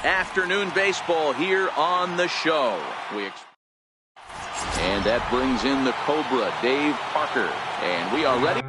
Afternoon baseball here on the show. And that brings in the Cobra, Dave Parker. And we are ready.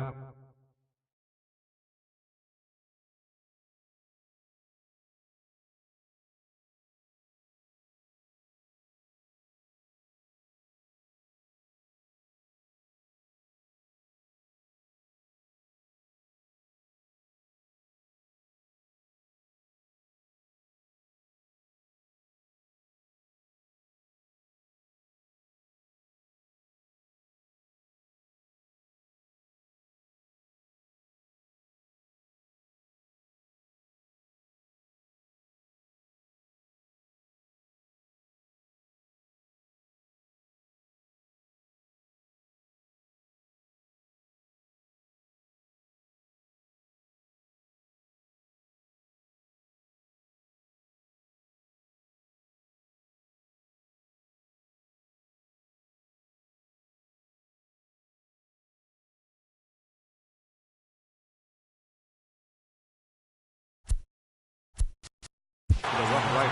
The rough right,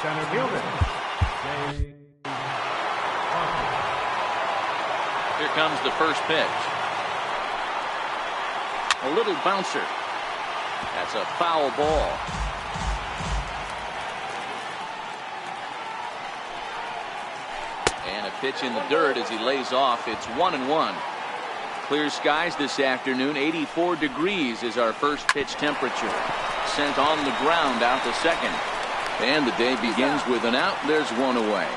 center fielder. Here comes the first pitch. A little bouncer. That's a foul ball. And a pitch in the dirt as he lays off. It's 1-1. Clear skies this afternoon. 84 degrees is our first pitch temperature. Sent on the ground out to second. And the day begins with an out. There's one away.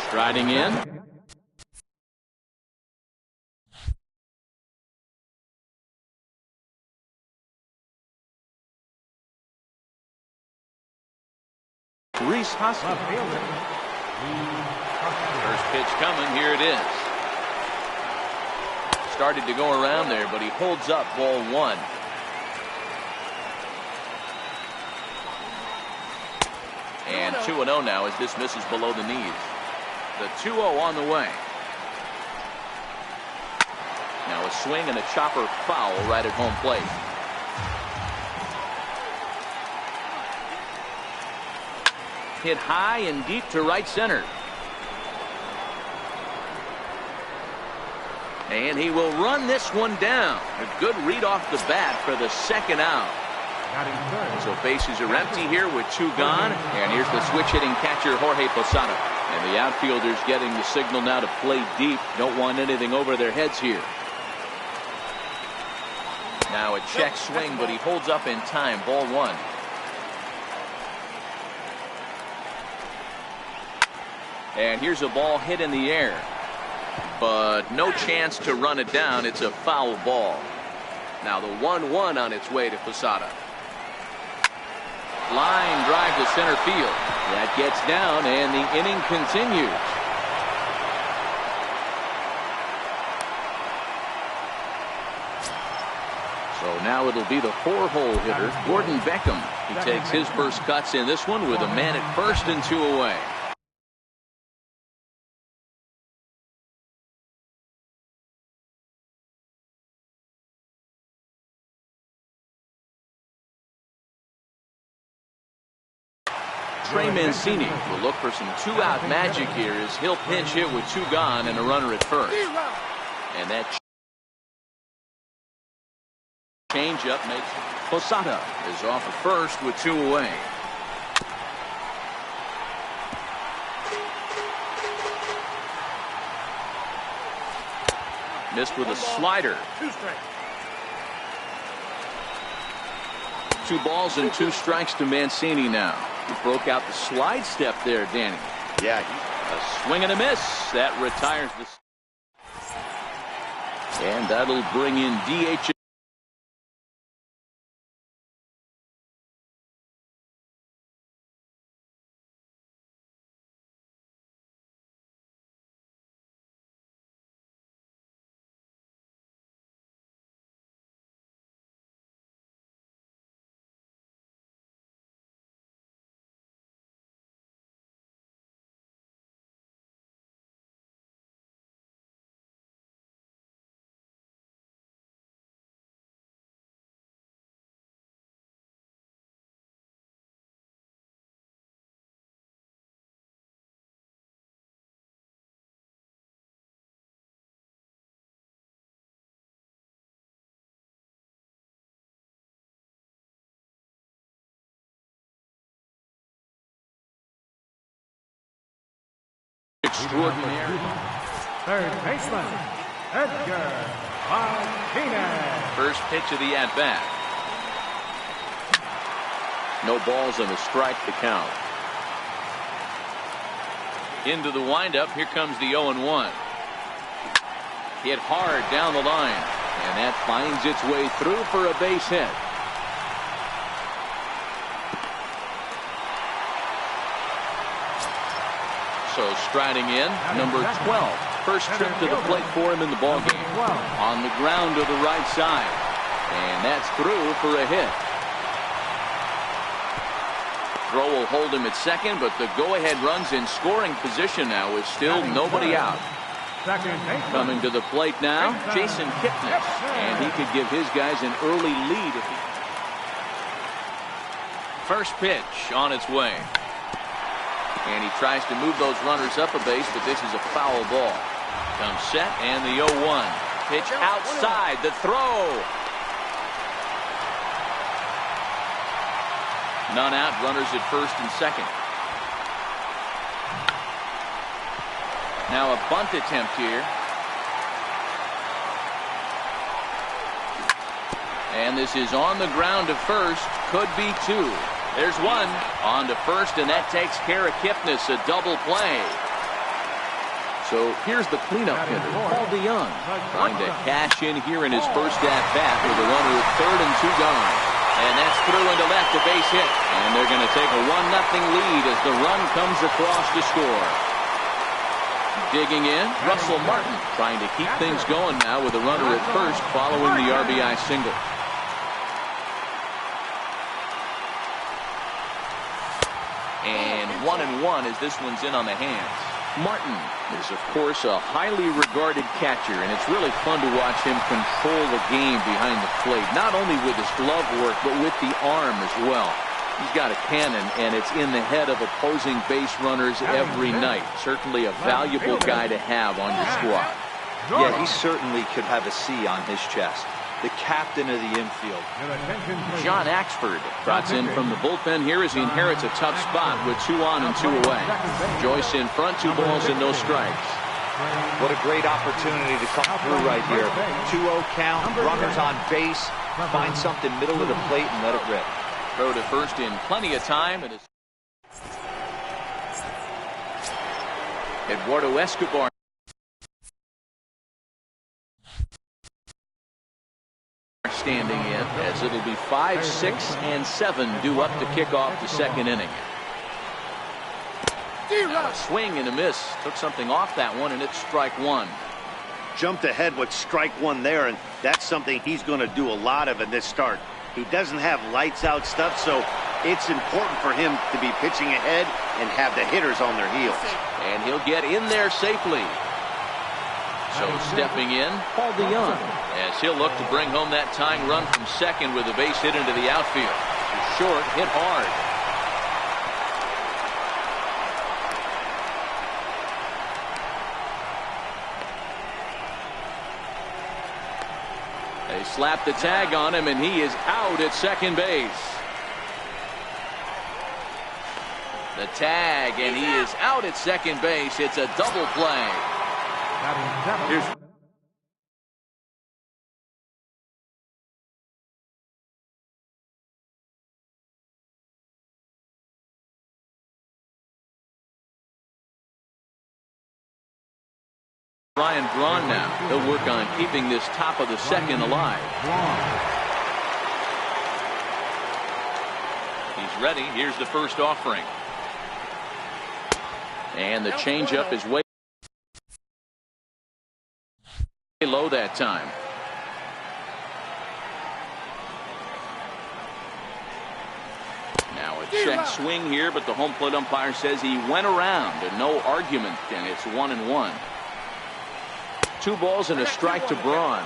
Striding in. Reese Hoskins. First pitch coming. Here it is. Started to go around there, but he holds up ball one. And 2-0 now as this misses below the knees. The 2-0 on the way. Now a swing and a chopper foul right at home plate. Hit high and deep to right center. And he will run this one down. A good read off the bat for the second out. So bases are empty here with two gone. And here's the switch hitting catcher Jorge Posada. And the outfielders getting the signal now to play deep. Don't want anything over their heads here. Now a check swing, but he holds up in time. Ball one. And here's a ball hit in the air. But no chance to run it down. It's a foul ball. Now the 1-1 on its way to Posada. Line drive to center field. That gets down, and the inning continues. So now it'll be the four-hole hitter, Gordon Beckham. He takes his first cuts in this one with a man at first and two away. Trey Mancini will look for some two-out magic here as he'll pinch hit with two gone and a runner at first. And that changeup makes Posada is off at first with two away. Missed with a slider. 2 balls and 2 strikes to Mancini now. He broke out the slide step there, Danny. Yeah. A swing and a miss. That retires the. And that'll bring in DH. Extraordinary. Third baseman, Edgar Martinez. First pitch of the at-bat. No balls and a strike to count. Into the windup. Here comes the 0-1. Hit hard down the line. And that finds its way through for a base hit. So striding in, number 12. First trip to the plate for him in the ballgame. On the ground to the right side. And that's through for a hit. Throw will hold him at second, but the go-ahead run's in scoring position now with still nobody out. Coming to the plate now, Jason Kipnis. And he could give his guys an early lead. First pitch on its way. And he tries to move those runners up a base, but this is a foul ball. Comes set, and the 0-1. Pitch outside, the throw. None out, runners at first and second. Now a bunt attempt here. And this is on the ground to first. Could be two. There's one. On to first, and that takes care of Kipnis. A double play. So here's the cleanup hitter, Paul DeYoung, trying to cash in here in his first at-bat with a runner at third and 2 gone. And that's through into left, a base hit. And they're going to take a 1-0 lead as the run comes across to score. Digging in, Russell Martin trying to keep things going now with a runner at first following the RBI single. And 1-1 as this one's in on the hands. Martin is, of course, a highly regarded catcher, and it's really fun to watch him control the game behind the plate, not only with his glove work, but with the arm as well. He's got a cannon, and it's in the head of opposing base runners every night. Certainly a valuable guy to have on your squad. Yeah, he certainly could have a C on his chest. The captain of the infield. John Axford trots in from the bullpen here as he inherits a tough spot with 2 on and 2 away. Joyce in front, 2 balls and no strikes. What a great opportunity to come through right here. 2-0 count, runners on base, find something middle of the plate and let it rip. Throw to first in plenty of time. And Eduardo Escobar standing in as it'll be 5, 6, and 7 due up to kick off the second inning. Now a swing and a miss. Took something off that one, and it's strike 1. Jumped ahead with strike 1 there, and that's something he's going to do a lot of in this start. He doesn't have lights out stuff, so it's important for him to be pitching ahead and have the hitters on their heels. And he'll get in there safely. So stepping in, Paul DeYoung, as he'll look to bring home that tying run from second with a base hit into the outfield. Short, hit hard. They slap the tag on him, and he is out at second base. The tag, and he is out at second base. It's a double play. Here's Ryan Braun now. He'll work on keeping this top of the second alive. He's ready. Here's the first offering. And the changeup is way low that time. Now a check swing here, but the home plate umpire says he went around, and no argument, and it's 1-1. 2 balls and a strike to Braun.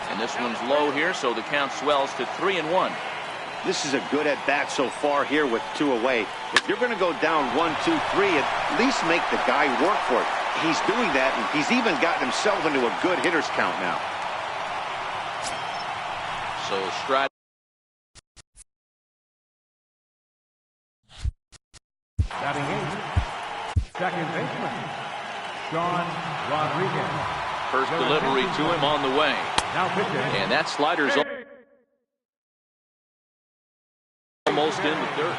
And this one's low here, so the count swells to 3-1. This is a good at-bat so far here with 2 away. If you're going to go down 1, 2, 3, at least make the guy work for it. He's doing that, and he's even gotten himself into a good hitter's count now. So stride. Batting 8, second baseman, Sean Rodriguez. First delivery to him on the way. Now pitching. And that slider's almost in the dirt.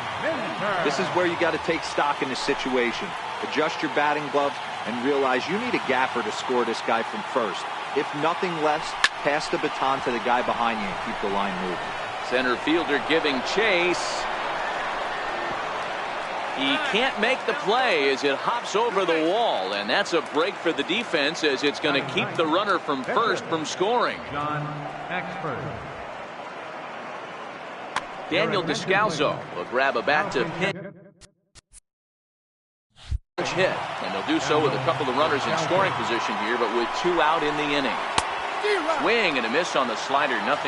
This is where you got to take stock in the situation. Adjust your batting gloves and realize you need a gaffer to score this guy from first. If nothing less, pass the baton to the guy behind you and keep the line moving. Center fielder giving chase. He can't make the play as it hops over the wall, and that's a break for the defense as it's going to keep the runner from first from scoring. John Expert. Daniel Descalso will grab a bat to pinch hit, and they'll do so with a couple of runners in scoring position here, but with 2 out in the inning. Swing and a miss on the slider, 0-1.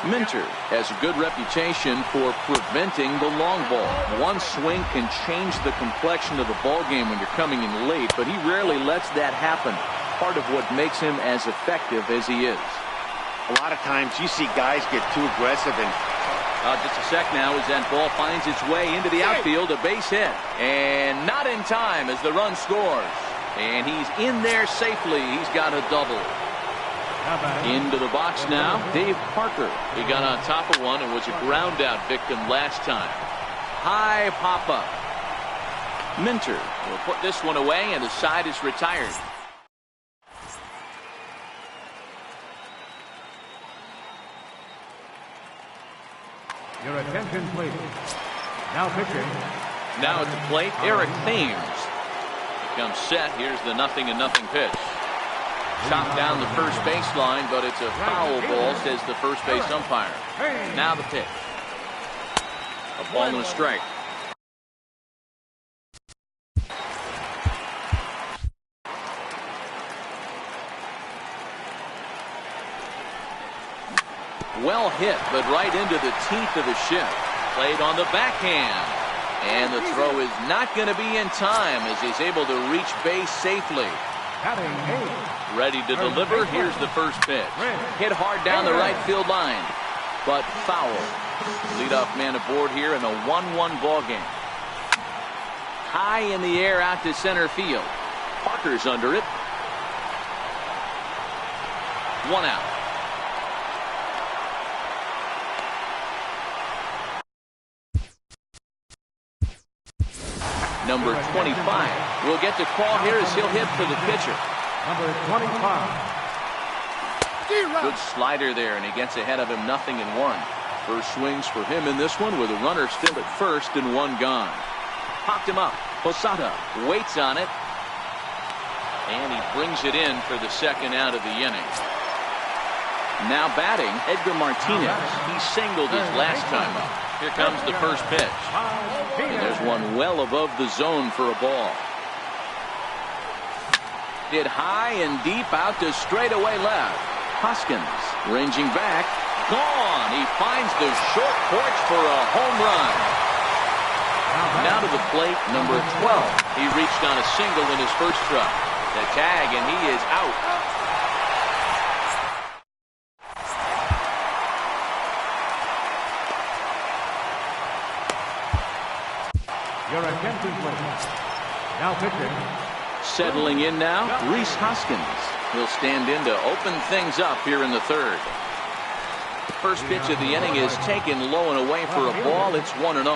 Minter has a good reputation for preventing the long ball. One swing can change the complexion of the ball game when you're coming in late, but he rarely lets that happen. Part of what makes him as effective as he is. A lot of times you see guys get too aggressive and just a sec now as that ball finds its way into the outfield, a base hit. And not in time as the run scores. And he's in there safely. He's got a double. Into the box now, Dave Parker. He got on top of one and was a ground out victim last time. High pop up. Minter will put this one away and the side is retired. Your attention, please. Now pitching. Now at the plate, Eric Thames. He comes set. Here's the 0-0 pitch. Chopped down the first baseline, but it's a foul ball, says the first base umpire. Now the pitch. A ball and a strike. Well hit, but right into the teeth of the shift. Played on the backhand. And the throw is not going to be in time as he's able to reach base safely. Ready to deliver. Here's the first pitch. Hit hard down the right field line, but foul. Leadoff man aboard here in a 1-1 ball game. High in the air out to center field. Parker's under it. 1 out. Number 25 will get the call here as he'll hit for the pitcher. Number 25. Good slider there, and he gets ahead of him, 0-1. First swings for him in this one with a runner still at first and 1 gone. Popped him up. Posada waits on it. And he brings it in for the second out of the inning. Now batting, Edgar Martinez. He singled his last time up. Here comes the first pitch. And there's one well above the zone for a ball. Hit high and deep out to straightaway left. Hoskins ranging back. Gone. He finds the short porch for a home run. Now to the plate, number 12. He reached on a single in his first truck. The tag, and he is out. Your attention, please. Now pitching. Settling in now, Rhys Hoskins. He'll stand in to open things up here in the third. First pitch of the inning is taken low and away for a ball. It's 1-0.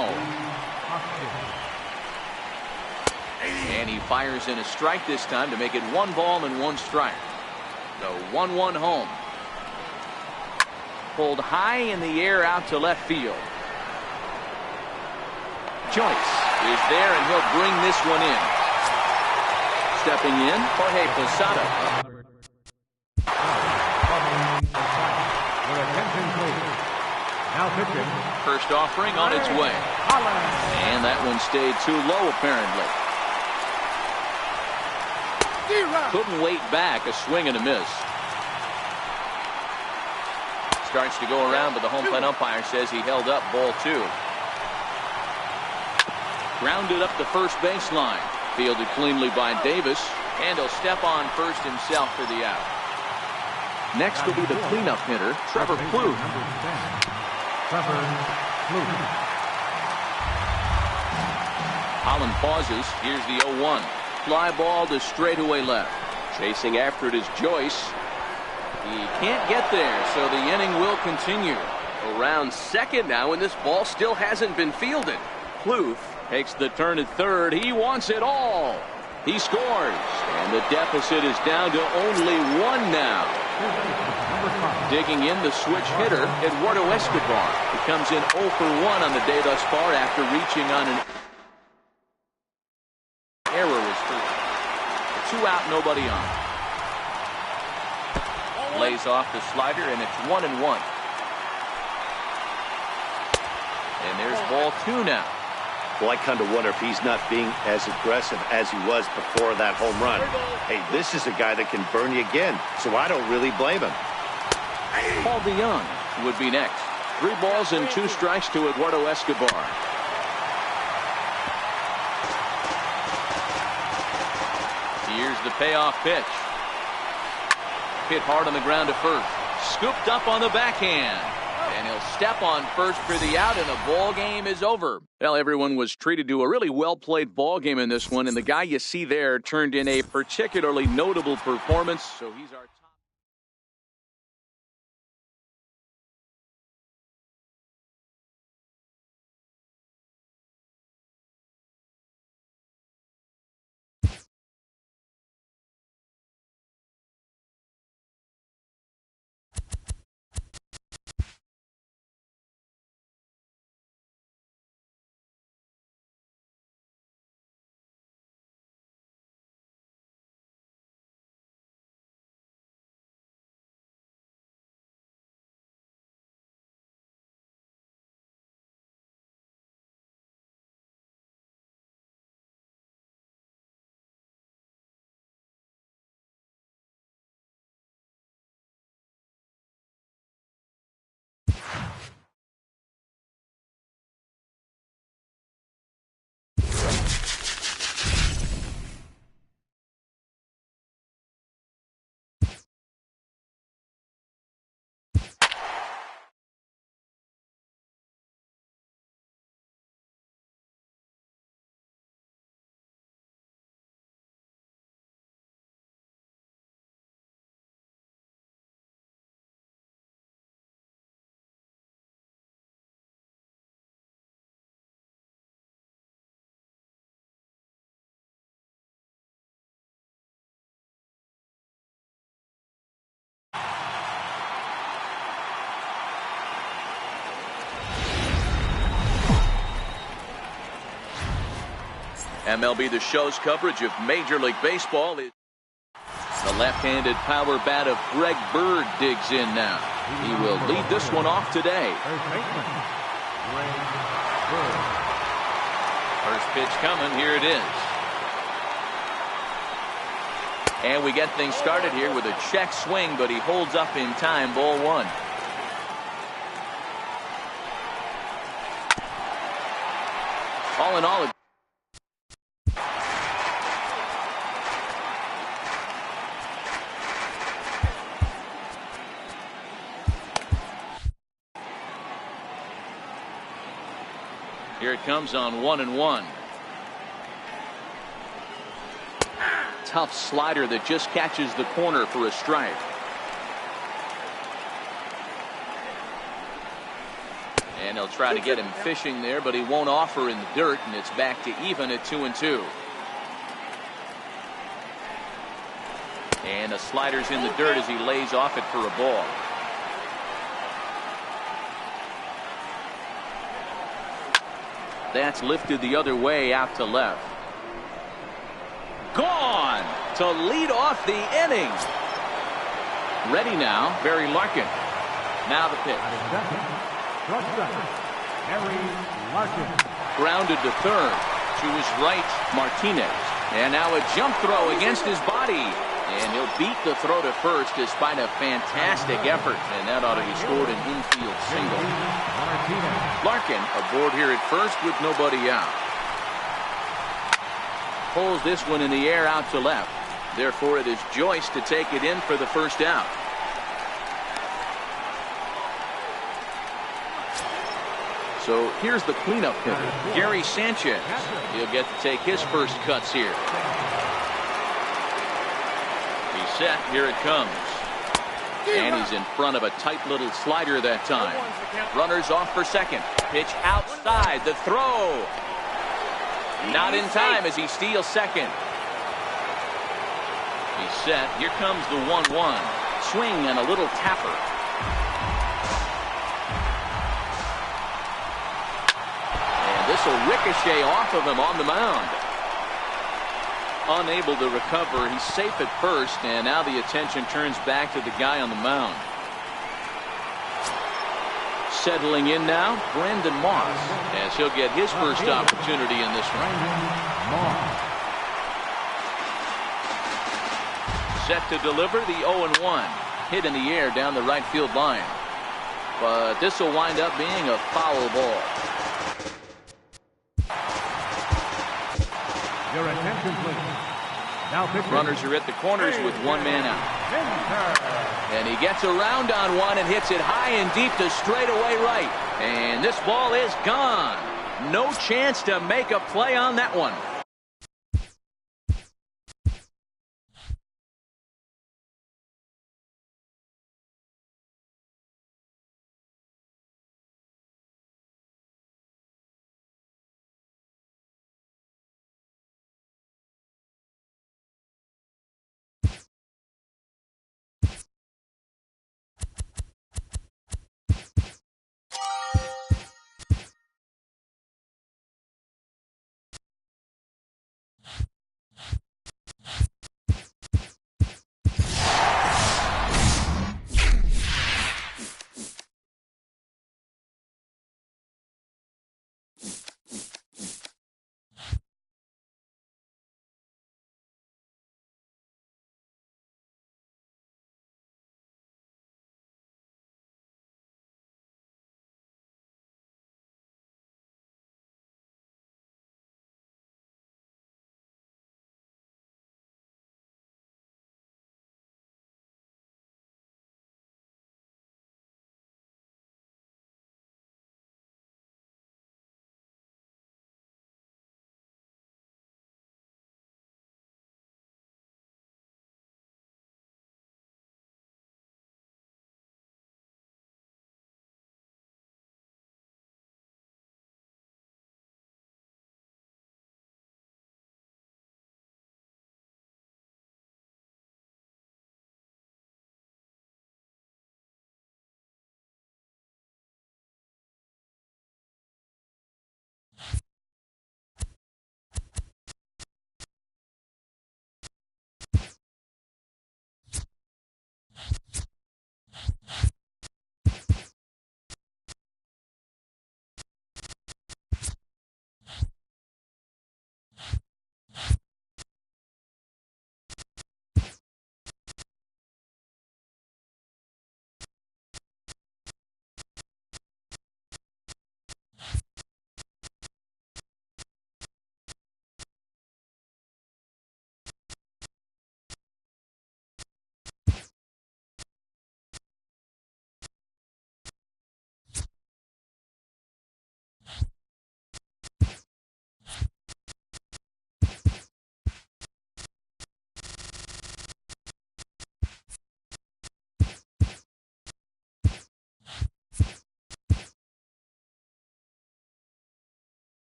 And he fires in a strike this time to make it 1 ball and 1 strike. The 1-1 home. Pulled high in the air out to left field. Joyce is there, and he'll bring this one in. Stepping in, Jorge Posada. Your attention, please. Now pitching. First offering on its way. And that one stayed too low, apparently. Couldn't wait back. A swing and a miss. Starts to go around, but the home plate umpire says he held up ball 2. Grounded up the first baseline. Fielded cleanly by Davis. And he'll step on first himself for the out. Next will be the cleanup hitter, Trevor Plouffe. Trevor Plouffe. Holland pauses. Here's the 0-1. Fly ball to straightaway left. Chasing after it is Joyce. He can't get there, so the inning will continue. Around second now, and this ball still hasn't been fielded. Plouffe takes the turn at third. He wants it all. He scores, and the deficit is down to only one now. Digging in the switch hitter, Eduardo Escobar. He comes in 0 for 1 on the day thus far after reaching on an error. Was for 2 out, nobody on. Lays off the slider, and it's 1-1. And there's ball 2 now. Well, I kind of wonder if he's not being as aggressive as he was before that home run. Hey, this is a guy that can burn you again, so I don't really blame him. Paul DeYoung would be next. 3 balls and 2 strikes to Eduardo Escobar. Here's the payoff pitch. Hit hard on the ground to first. Scooped up on the backhand. And he'll step on first for the out, and the ball game is over. Well, everyone was treated to a really well-played ball game in this one, and the guy you see there turned in a particularly notable performance. So he's our top. MLB The Show's coverage of Major League Baseball. The left-handed power bat of Greg Bird digs in now. He will lead this one off today. First pitch coming. Here it is. And we get things started here with a check swing, but he holds up in time. Ball 1. All in all, here it comes on 1-1. Tough slider that just catches the corner for a strike. And they'll try to get him fishing there, but he won't offer in the dirt, and it's back to even at 2-2. And the slider's in the dirt as he lays off it for a ball. That's lifted the other way out to left. Gone to lead off the inning. Ready now, Barry Larkin. Now the pitch. Grounded to third. To his right, Martinez. And now a jump throw against his body. And he'll beat the throw to first despite a fantastic effort. And that ought to be scored an infield single. Larkin aboard here at first with nobody out. Pulls this one in the air out to left. Therefore, it is Joyce to take it in for the first out. So here's the cleanup hitter, Gary Sanchez. He'll get to take his first cuts here. He's set. Here it comes. And he's in front of a tight little slider that time. Runners off for second. Pitch outside. The throw. Not in time as he steals second. He's set. Here comes the 1-1. Swing and a little tapper. This will ricochet off of him on the mound. Unable to recover. He's safe at first, and now the attention turns back to the guy on the mound. Settling in now, Brandon Moss, as he'll get his first opportunity in this one. Set to deliver the 0-1. Hit in the air down the right field line. But this will wind up being a foul ball. Your attention, please. Now pitching. Runners are at the corners with one man out. And he gets around on one and hits it high and deep to straightaway right. And this ball is gone. No chance to make a play on that one.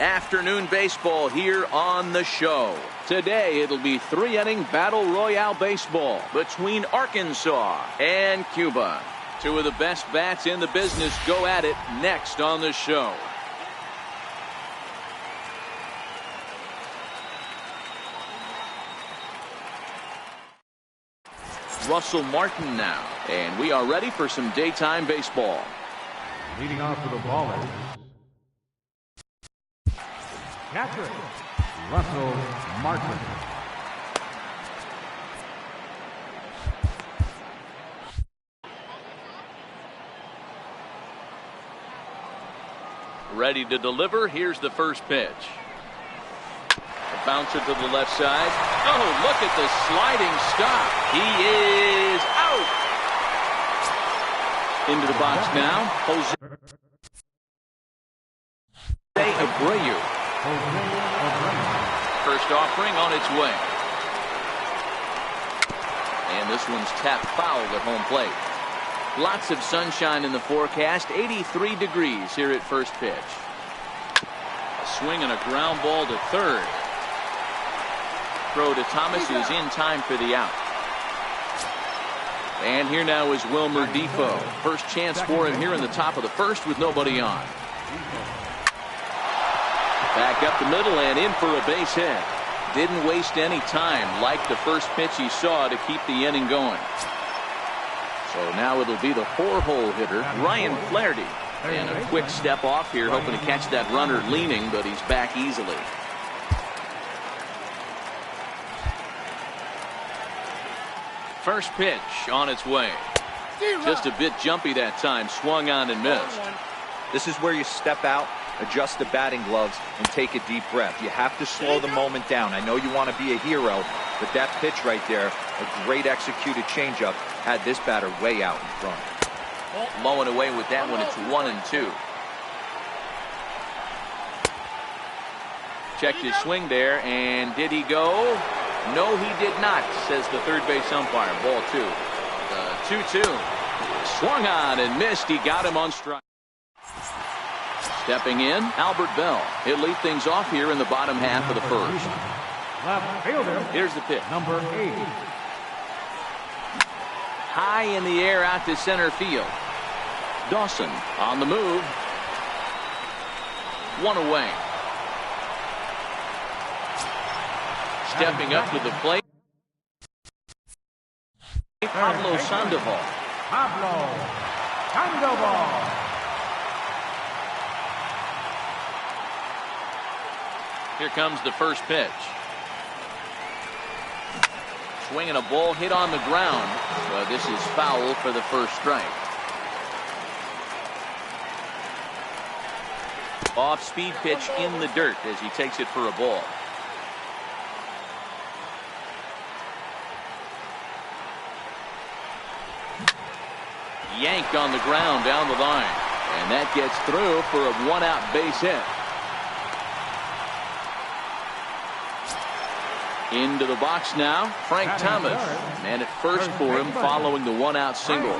Afternoon baseball here on the show. Today it'll be 3-inning battle royale baseball between Arkansas and Cuba. Two of the best bats in the business go at it next on the show. Russell Martin now, and we are ready for some daytime baseball. Leading off for the Ballers, catcher, Russell Martin. Ready to deliver. Here's the first pitch. A bouncer to the left side. Oh, look at the sliding stop. He is out. Into the box now. Jose Abreu. First offering on its way. And this one's tapped foul at home plate. Lots of sunshine in the forecast. 83 degrees here at first pitch. A swing and a ground ball to third. Throw to Thomas is in time for the out. And here now is Wilmer Defoe. First chance for him here in the top of the first with nobody on. Back up the middle and in for a base hit. Didn't waste any time. Like the first pitch he saw to keep the inning going. So now it'll be the 4-hole hitter, Ryan Flaherty. And a quick step off here, hoping to catch that runner leaning, but he's back easily. First pitch on its way. Just a bit jumpy that time. Swung on and missed. This is where you step out, adjust the batting gloves, and take a deep breath. You have to slow the moment down. I know you want to be a hero, but that pitch right there, a great executed changeup, had this batter way out in front. Low and away with that one. It's 1-2. Checked his swing there, and did he go? No, he did not, says the third base umpire. Ball 2. 2-2. Swung on and missed. He got him on strike. Stepping in, Albert Bell. He'll lead things off here in the bottom half of the first. Left fielder. Here's the pitch. Number 8. High in the air out to center field. Dawson on the move. One away. Stepping up to the plate. Pablo Sandoval. Pablo Sandoval. Here comes the first pitch. Swinging a ball hit on the ground. But this is foul for the first strike. Off-speed pitch in the dirt as he takes it for a ball. Yanked on the ground down the line. And that gets through for a one-out base hit. Into the box now, Frank Thomas. And at first for him following the one-out single.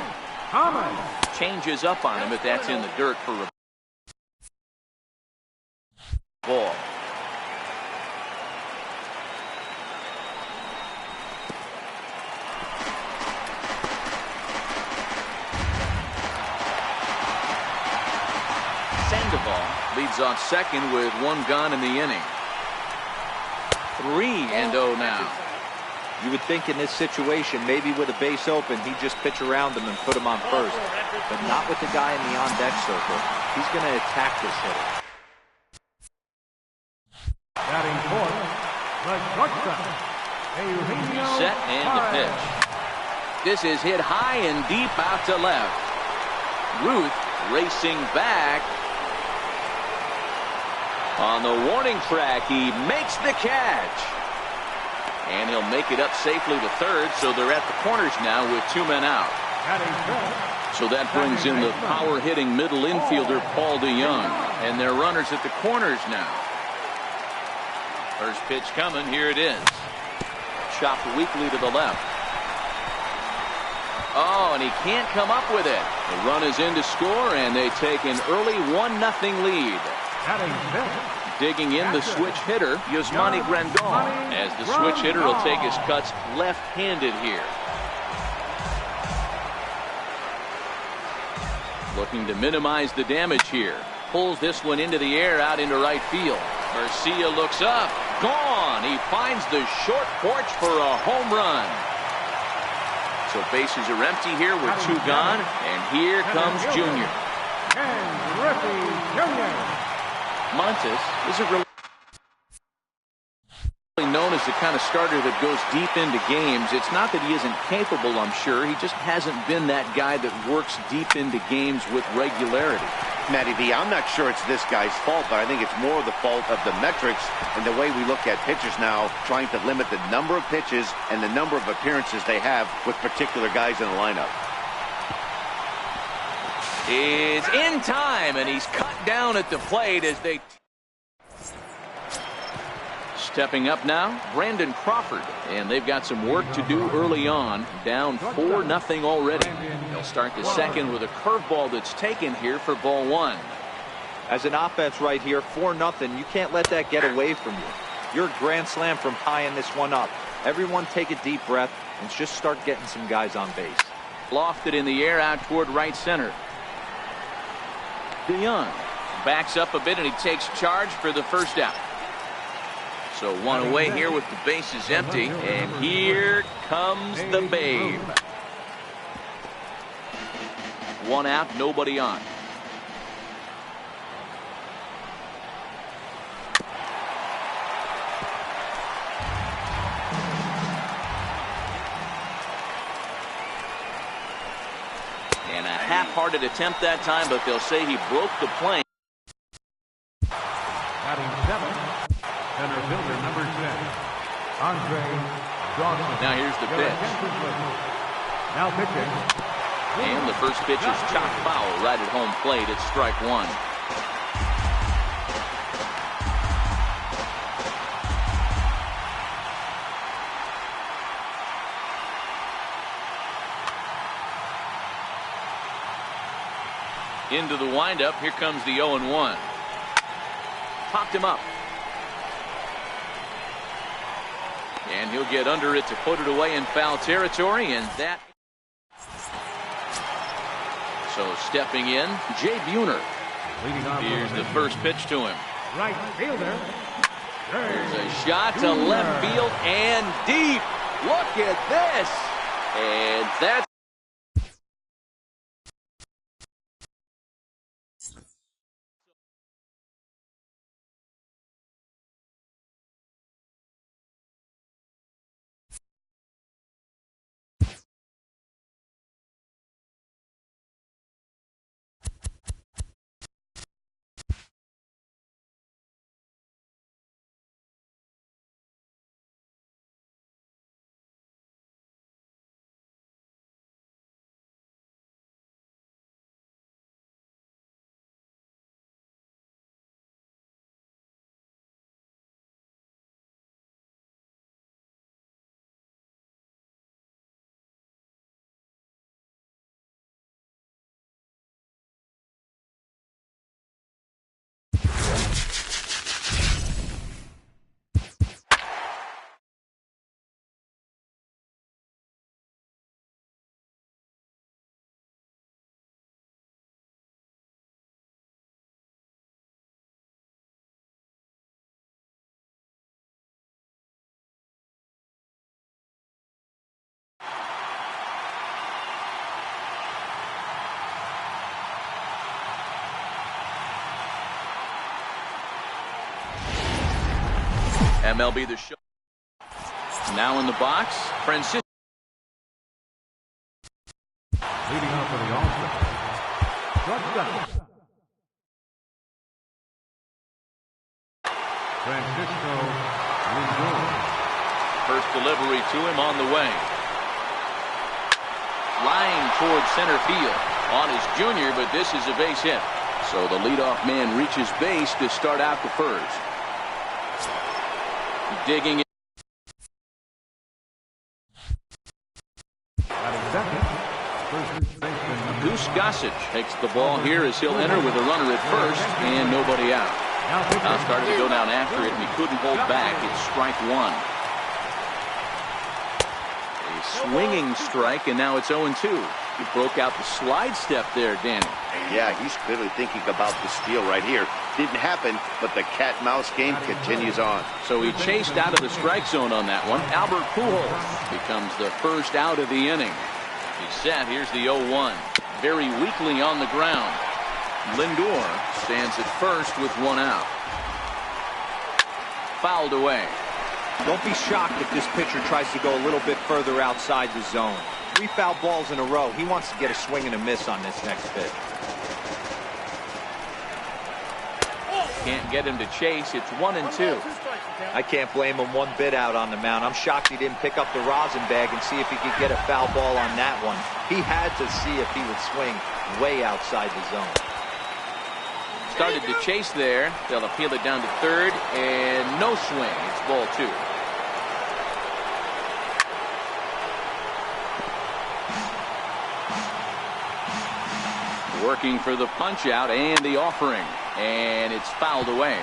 Changes up on him, but that's in the dirt for a ball. Sandoval leads off second with one gone in the inning. 3-0 now. You would think in this situation, maybe with a base open, he'd just pitch around him and put him on first. But not with the guy in the on-deck circle. He's going to attack this hitter. Batting fourth, the shortstop. Set and the pitch. This is hit high and deep out to left. Ruth racing back. On the warning track, he makes the catch. And he'll make it up safely to third, so they're at the corners now with 2 men out. So that brings in the power-hitting middle infielder, Paul DeYoung. And they're runners at the corners now. First pitch coming, here it is. Chopped weakly to the left. Oh, and he can't come up with it. The run is in to score, and they take an early 1-0 lead. Digging in the switch hitter, Yasmani Grandal, as the switch hitter will take his cuts left-handed here. Looking to minimize the damage here. Pulls this one into the air out into right field. Garcia looks up. Gone. He finds the short porch for a home run. So bases are empty here with 2 gone. And here comes Junior. Montes isn't really known as the kind of starter that goes deep into games. It's not that he isn't capable, I'm sure. He just hasn't been that guy that works deep into games with regularity. Matty V, I'm not sure it's this guy's fault, but I think it's more the fault of the metrics and the way we look at pitchers now, trying to limit the number of pitches and the number of appearances they have with particular guys in the lineup. Is in time, and he's cut down at the plate as they... Stepping up now, Brandon Crawford, and they've got some work to do early on, down 4-0 already. They'll start the second with a curveball that's taken here for ball 1. As an offense right here, 4-0, you can't let that get away from you. You're a grand slam from tying this one up. Everyone take a deep breath and just start getting some guys on base. Lofted in the air out toward right center. DeYoung backs up a bit and he takes charge for the first out. So 1 away here with the bases empty, and here comes the Babe. 1 out, nobody on. And a half-hearted attempt that time, but they'll say he broke the plane. Batting 7. Center fielder number 10, Andre Dawson. Now here's the pitch. Now pitching. And the first pitch is chopped foul right at home plate. It's strike 1. Into the windup. Here comes the 0-1. Popped him up. And he'll get under it to put it away in foul territory, and that. So stepping in, Jay Buhner. Here's the first pitch to him. Right fielder. There's a shot to left field and deep. Look at this. And that's. MLB The Show. Now in the box, Francisco. Leading off for the All-Star. Francisco Lindor. First delivery to him on the way. Flying towards center field on his Junior, but this is a base hit. So the leadoff man reaches base to start out the first. Digging in. Goose Gossage takes the ball here as he'll enter with a runner at first and nobody out. Now started to go down after it, and he couldn't hold back. It's strike one. A swinging strike, and now it's 0-2. He broke out the slide step there, Danny. Yeah, he's clearly thinking about the steal right here. Didn't happen, but the cat-mouse game continues on. So he chased out of the strike zone on that one. Albert Pujols becomes the first out of the inning. He's set. Here's the 0-1. Very weakly on the ground. Lindor stands at first with one out. Fouled away. Don't be shocked if this pitcher tries to go a little bit further outside the zone. 3 foul balls in a row. He wants to get a swing and a miss on this next pitch. Can't get him to chase. It's 1-2. I can't blame him one bit out on the mound. I'm shocked he didn't pick up the rosin bag and see if he could get a foul ball on that one. He had to see if he would swing way outside the zone. Started to chase there. They'll appeal it down to third, and no swing. It's ball 2. Working for the punch out and the offering, and it's fouled away.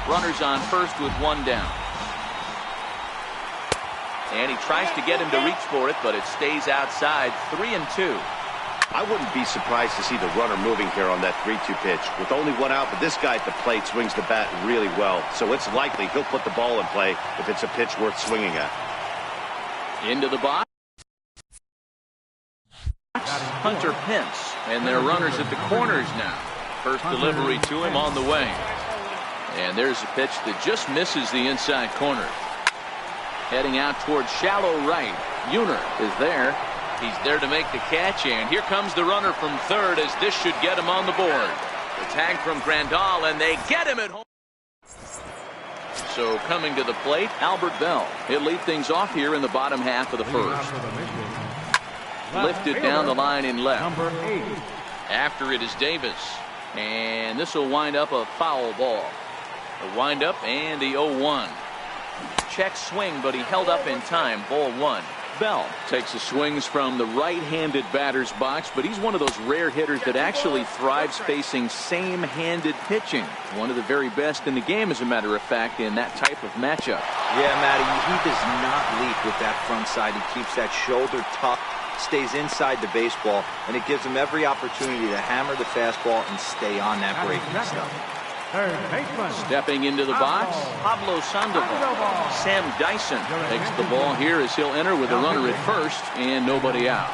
Runners on first with one down. And he tries to get him to reach for it, but it stays outside. 3-2. I wouldn't be surprised to see the runner moving here on that 3-2 pitch. With only one out, but this guy at the plate swings the bat really well. So it's likely he'll put the ball in play if it's a pitch worth swinging at. Into the box. Hunter Pence, and their runners at the corners now. First delivery to him on the way. And there's a pitch that just misses the inside corner. Heading out towards shallow right. Uner is there. He's there to make the catch, and here comes the runner from third as this should get him on the board. The tag from Grandal, and they get him at home. So coming to the plate, Albert Bell. He'll lead things off here in the bottom half of the first. Lifted down the line in left. Number 8. After it is Davis. And this will wind up a foul ball. A wind up and the 0-1. Check swing, but he held up in time. Ball 1. Bell takes the swings from the right-handed batter's box, but he's one of those rare hitters that actually thrives facing same-handed pitching. One of the very best in the game, as a matter of fact, in that type of matchup. Yeah, Matty, he does not leap with that front side. He keeps that shoulder tucked, stays inside the baseball, and it gives him every opportunity to hammer the fastball and stay on that breaking stuff. Stepping into the box, Pablo Sandoval. Sam Dyson takes the ball here as he'll enter with a runner at first and nobody out.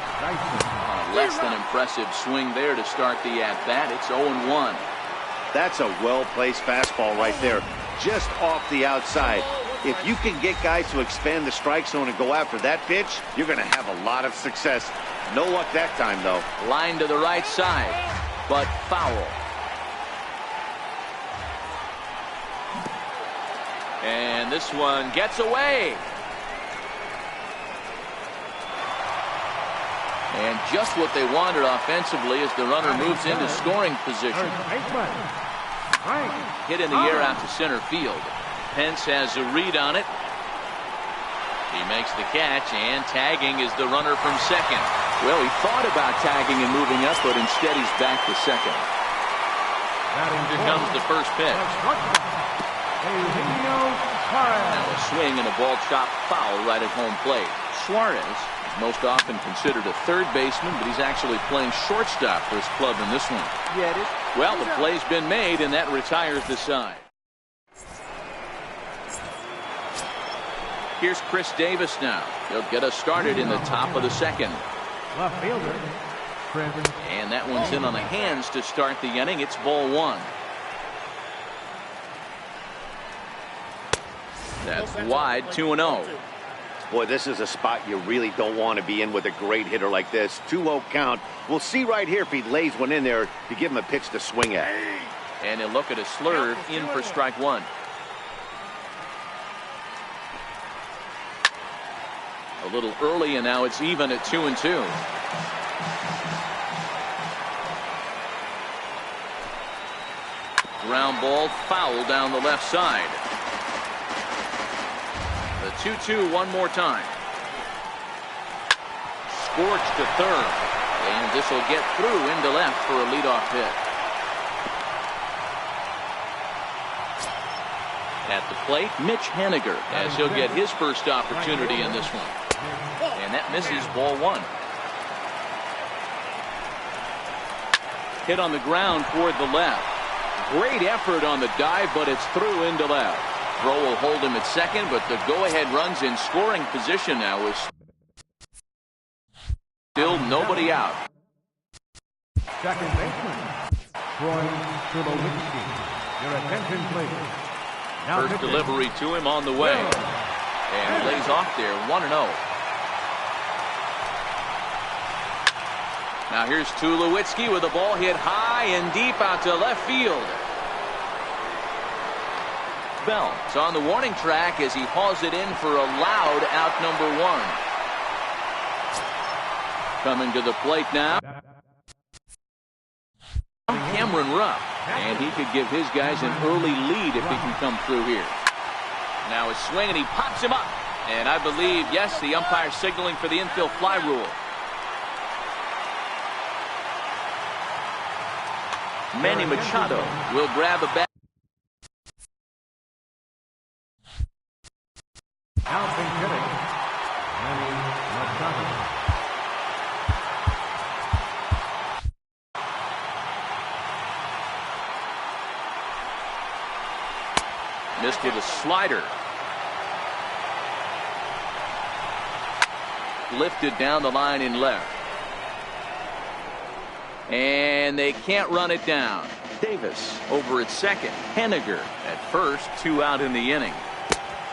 Less than impressive swing there to start the at-bat. It's 0-1. That's a well-placed fastball right there, just off the outside. If you can get guys to expand the strike zone and go after that pitch, you're going to have a lot of success. No luck that time, though. Line to the right side, but foul. And this one gets away. And just what they wanted offensively as the runner moves into scoring position. Hit in the air out to center field. Pence has a read on it. He makes the catch, and tagging is the runner from second. Well, he thought about tagging and moving up, but instead he's back to second. Here comes the first pitch. Now a swing and a ball chopped foul right at home plate. Suarez is most often considered a third baseman, but he's actually playing shortstop for his club in this one. Yeah, it is. Well, the play's been made, and that retires the side. Here's Chris Davis now. He'll get us started in the top of the second. Left fielder. And that one's in on the hands to start the inning. It's ball 1. That's wide, 2-0. Boy, this is a spot you really don't want to be in with a great hitter like this. 2-0 count. We'll see right here if he lays one in there to give him a pitch to swing at. And he'll look at a slurve in for strike 1. A little early, and now it's even at 2-2. Ground ball foul down the left side. The 2-2 one more time. Scorched to third. And this will get through into left for a leadoff hit. At the plate, Mitch Haniger, as he'll get his first opportunity in this one. And that misses, ball one. Hit on the ground toward the left. Great effort on the dive, but it's through into left. Throw will hold him at second, but the go-ahead run's in scoring position now with still nobody out. Second baseman, Troy Tulowitzki. Your attention, please. Now First pitching. delivery to him on the way. And lays off there, 1-0. Now here's Tulowitzki with the ball hit high and deep out to left field. Bell's on the warning track as he hauls it in for a loud out number one. Coming to the plate now, Cameron Rupp, and he could give his guys an early lead if he can come through here. Now a swing and he pops him up, and I believe, yes, the umpire signaling for the infield fly rule. Manny Machado will grab a bat. Now big hitting, Manny Machado. Missed with a slider. Lifted down the line in left. And they can't run it down. Davis over at second. Haniger at first. 2 out in the inning.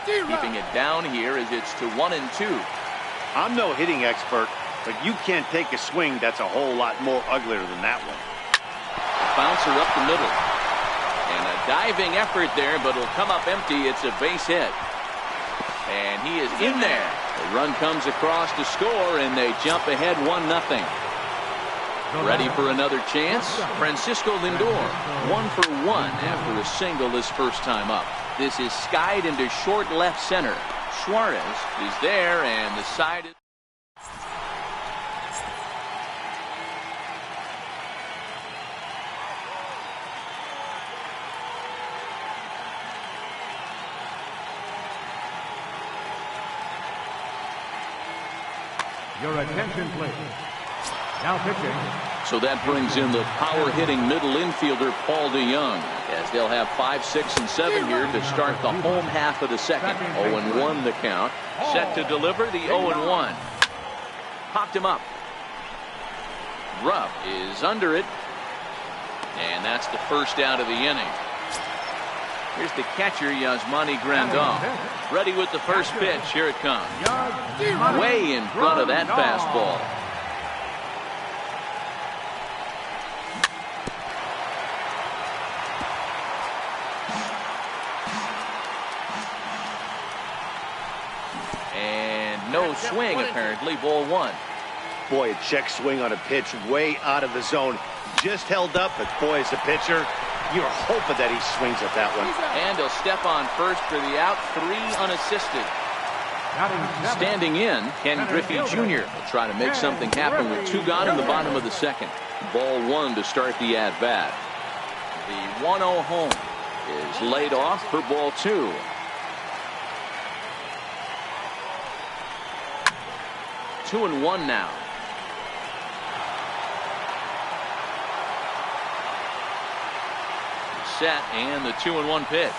Keeping it down here as it's to 1-2. I'm no hitting expert, but you can't take a swing that's a whole lot more uglier than that one. Bouncer up the middle. And a diving effort there, but it'll come up empty. It's a base hit. And he is in there. The run comes across to score, and they jump ahead 1-0. Ready for another chance? Francisco Lindor, 1 for 1 after a single his first time up. This is skied into short left center. Suarez is there, and the side is... Your attention, please. Now pitching. So that brings in the power-hitting middle infielder Paul DeYoung, as they'll have 5, 6, and 7 here to start the home half of the second. 0-1 the count. Set to deliver the 0-1. Popped him up. Rupp is under it. And that's the first out of the inning. Here's the catcher, Yasmani Grandal. Ready with the first pitch. Here it comes. Way in front of that fastball. And no swing, apparently. Ball one. Boy, a check swing on a pitch way out of the zone. Just held up, but boy, as a pitcher, you're hoping that he swings at that one. And he'll step on first for the out. 3 unassisted. Standing in, Ken Griffey Jr. will try to make something happen with 2 gone in the bottom of the second. Ball one to start the at-bat. The 1-0 home is laid off for ball 2. Two and 1 now. Set and the 2-1 pitch.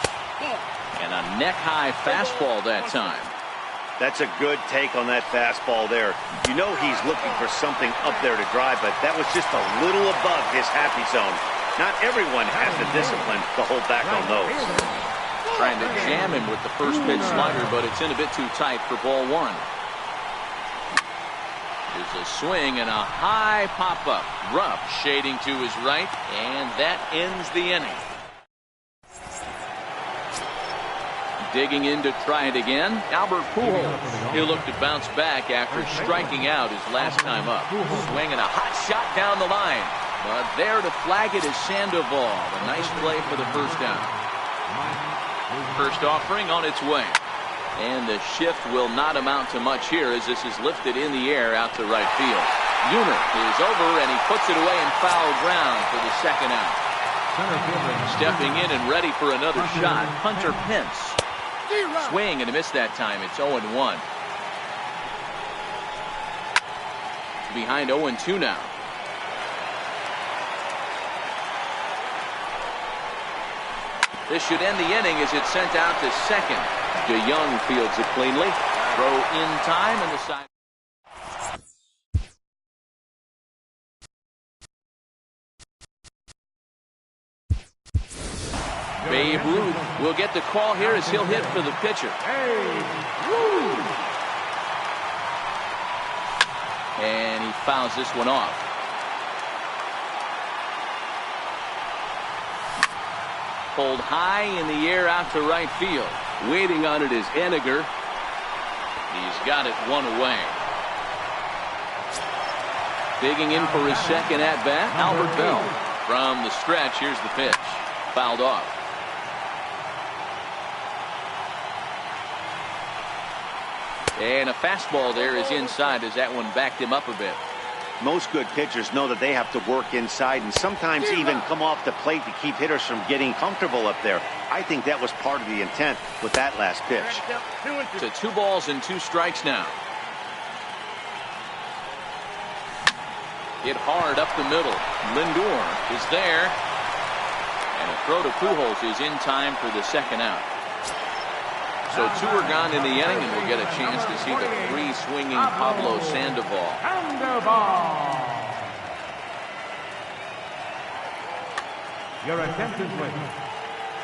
And a neck-high fastball that time. That's a good take on that fastball there. You know he's looking for something up there to drive, but that was just a little above his happy zone. Not everyone has the discipline to hold back on those. Trying to jam him with the first pitch slider, but it's in a bit too tight for ball one. There's a swing and a high pop-up. Rupp shading to his right, and that ends the inning. Digging in to try it again, Albert Pujols. He'll look to bounce back after striking out his last time up. Swing and a hot shot down the line. But there to flag it is Sandoval. A nice play for the first down. First offering on its way. And the shift will not amount to much here as this is lifted in the air out to right field. Unit is over, and he puts it away in foul ground for the second out. Center fielder. Stepping in and ready for another shot, Hunter Pence. Swing and a miss that time. It's 0-1. Behind 0-2 now. This should end the inning as it's sent out to second. DeYoung fields it cleanly. Throw in time and the side. Babe Ruth will get the call here as he'll hit for the pitcher. And he fouls this one off. Pulled high in the air out to right field. Waiting on it is Henniger. He's got it one away. Digging in for his second at bat, Albert Bell. From the stretch, here's the pitch. Fouled off. And a fastball there is inside as that one backed him up a bit. Most good pitchers know that they have to work inside and sometimes even come off the plate to keep hitters from getting comfortable up there. I think that was part of the intent with that last pitch. To 2 balls and 2 strikes now. Hit hard up the middle. Lindor is there. And a throw to Pujols is in time for the second out. So 2 are gone in the inning, and we'll get a chance to see the free-swinging Pablo Sandoval. Your attention, please.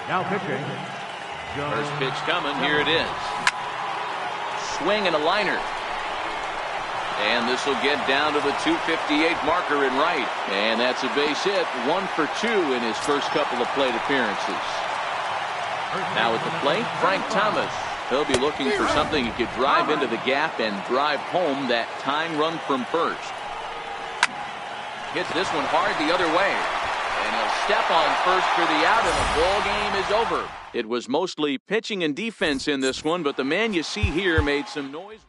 Now pitching. First pitch coming. Here it is. Swing and a liner. And this will get down to the 258 marker in right. And that's a base hit. 1 for 2 in his first couple of plate appearances. Now at the plate, Frank Thomas. He'll be looking for something he could drive into the gap and drive home that tying run from first. Hits this one hard the other way. And he'll step on first for the out, and the ball game is over. It was mostly pitching and defense in this one, but the man you see here made some noise.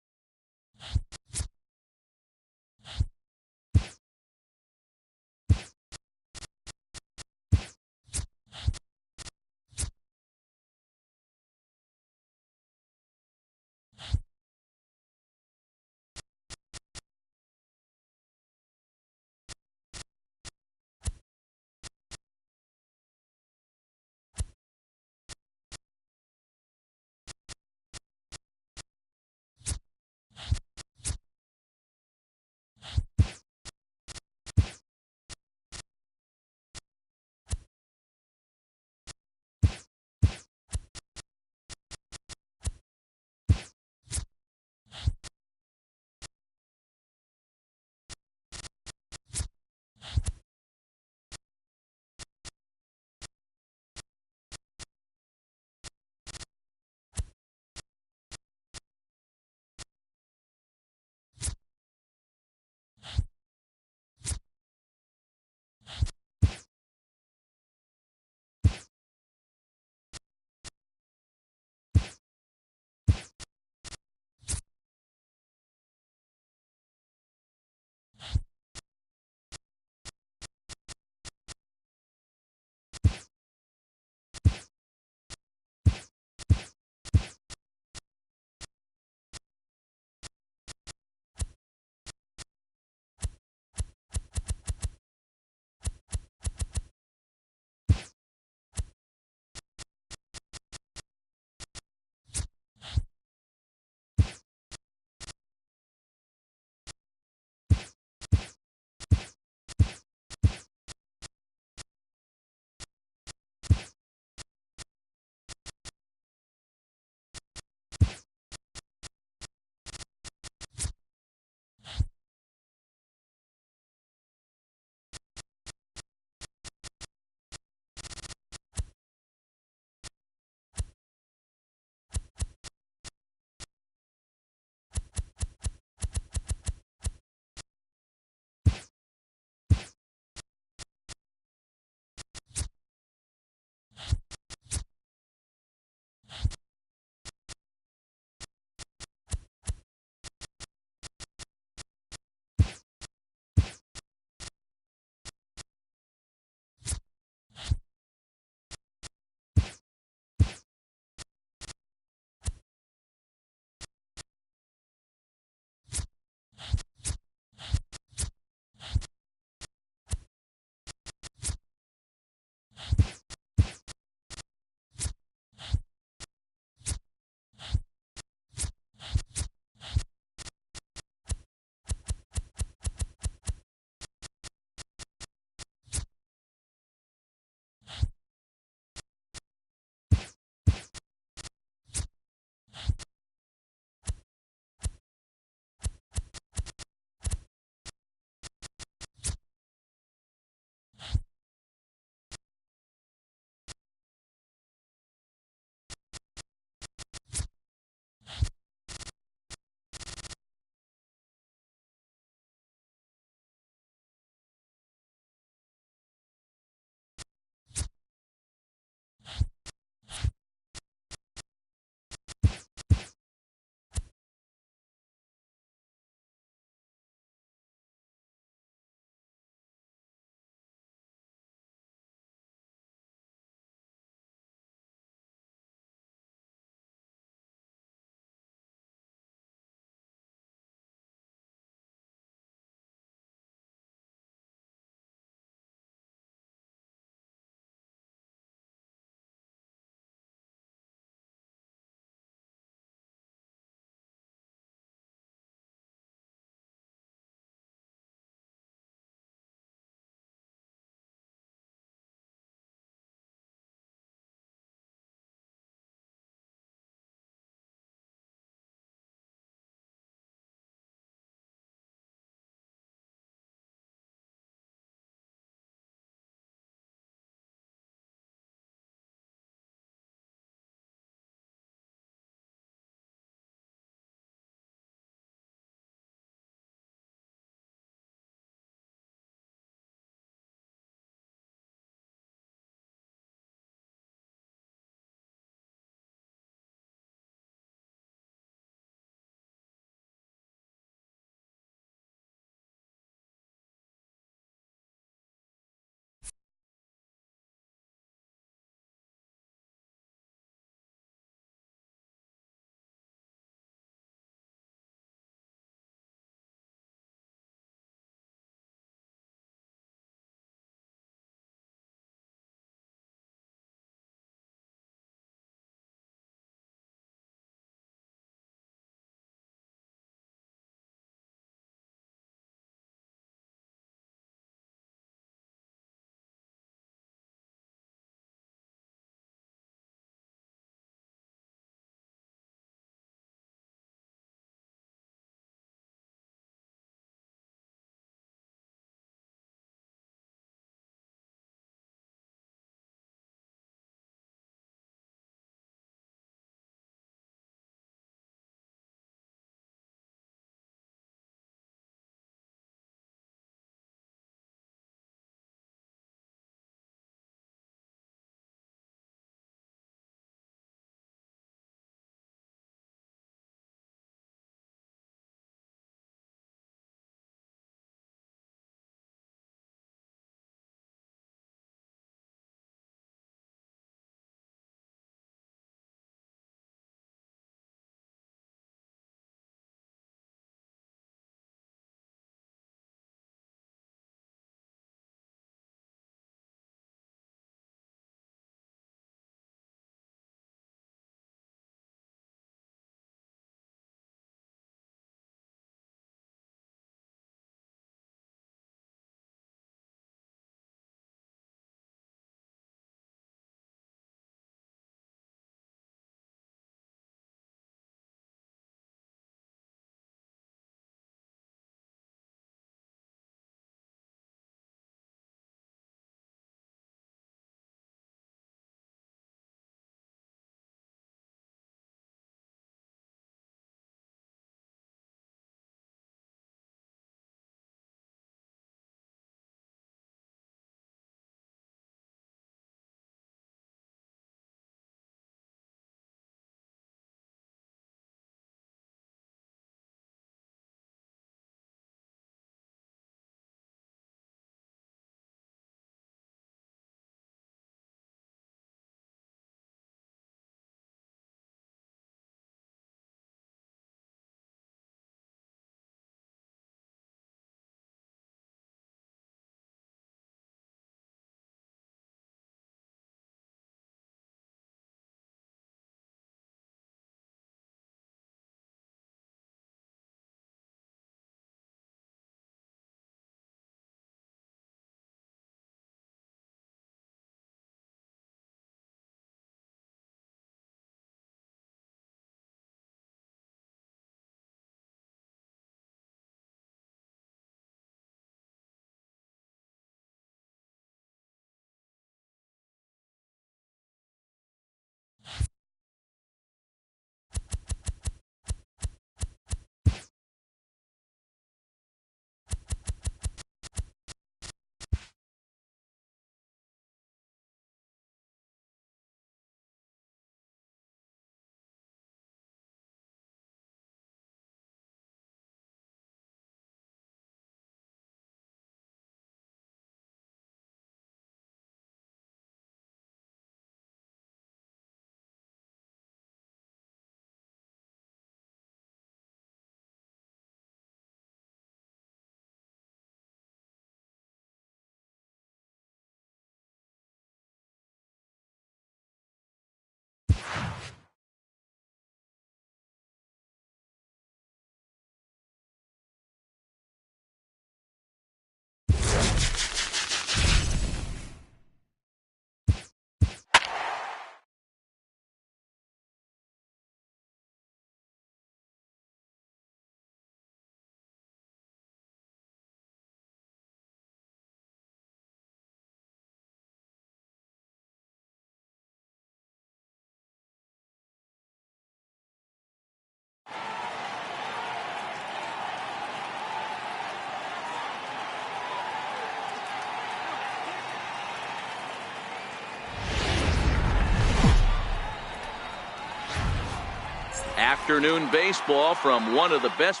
Afternoon baseball from one of the best.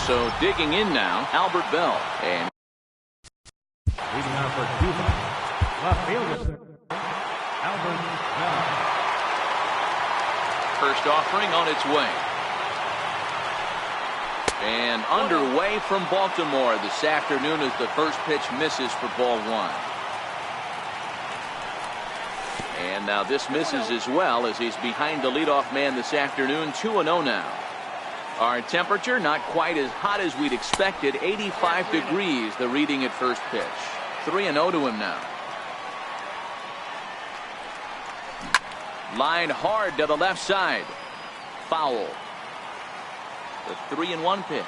So digging in now, Albert Bell. And leading out for Cuba, left fielder, Albert Bell. First offering on its way. And underway from Baltimore this afternoon as the first pitch misses for ball one. And now this misses as well as he's behind the leadoff man this afternoon. 2-0 now. Our temperature not quite as hot as we'd expected. 85 degrees the reading at first pitch. 3-0 to him now. Line hard to the left side. Foul. The 3-1 pitch.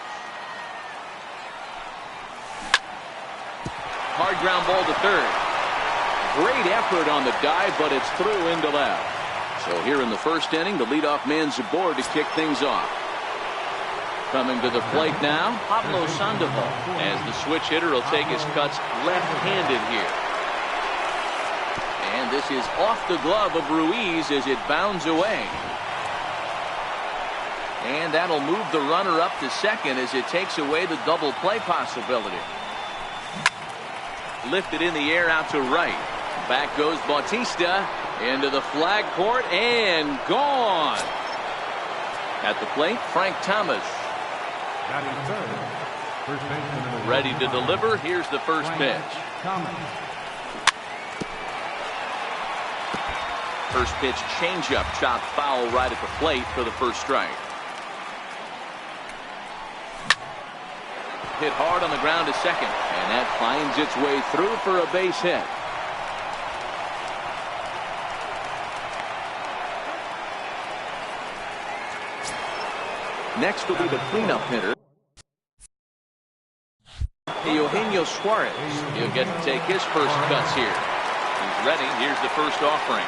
Hard ground ball to third. Great effort on the dive, but it's through into left. So here in the first inning, the leadoff man's aboard to kick things off. Coming to the plate now, Pablo Sandoval, as the switch hitter will take his cuts left-handed here. And this is off the glove of Ruiz as it bounds away. And that'll move the runner up to second as it takes away the double play possibility. Lifted in the air out to right. Back goes Bautista into the flag court and gone. At the plate, Frank Thomas. Ready to deliver. Here's the first pitch. First pitch changeup, chopped foul right at the plate for the first strike. Hit hard on the ground to second, and that finds its way through for a base hit. Next will be the cleanup hitter, Eugenio Suarez. He'll get to take his first cuts here. He's ready. Here's the first offering.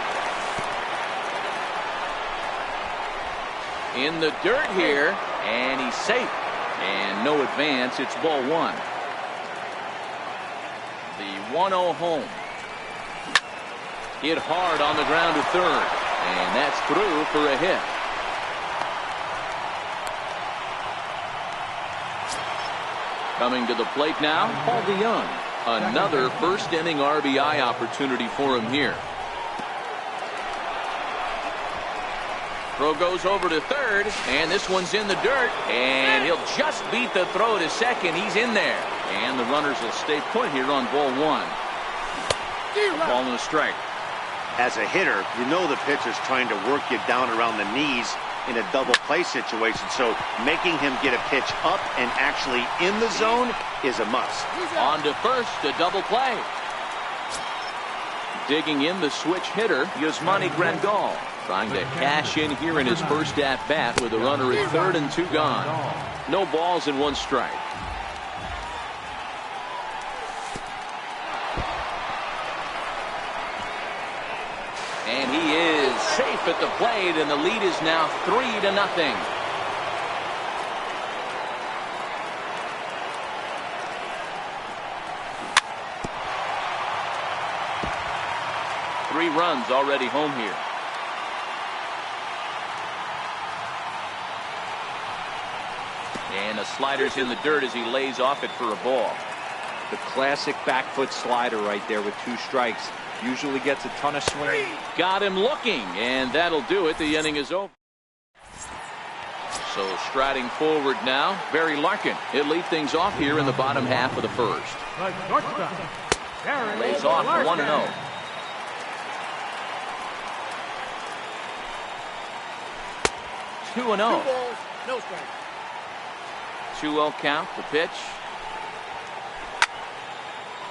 In the dirt here, and he's safe. And no advance. It's ball one. The 1-0 home. Hit hard on the ground to third, and that's through for a hit. Coming to the plate now, Paul DeYoung. Another first inning RBI opportunity for him here. Throw goes over to third, and this one's in the dirt, and he'll just beat the throw to second. He's in there, and the runners will stay put here on ball one. Ball and a strike. As a hitter, you know the pitcher's trying to work you down around the knees in a double play situation, so making him get a pitch up and actually in the zone is a must. On to first, a double play. Digging in the switch hitter, Yasmani Grandal, trying to cash in here in his first at-bat with a runner at third and two gone. No balls and one strike. And he is safe at the plate, and the lead is now 3-0. Three runs already home here. And the slider's in the dirt as he lays off it for a ball. The classic back foot slider right there with two strikes. Usually gets a ton of swing. Got him looking, and that'll do it. The inning is over. So striding forward now, Barry Larkin. He'll lead things off here in the bottom half of the first. Lays off 1-0. Two 2-0. No strike. 2-0 count. The pitch.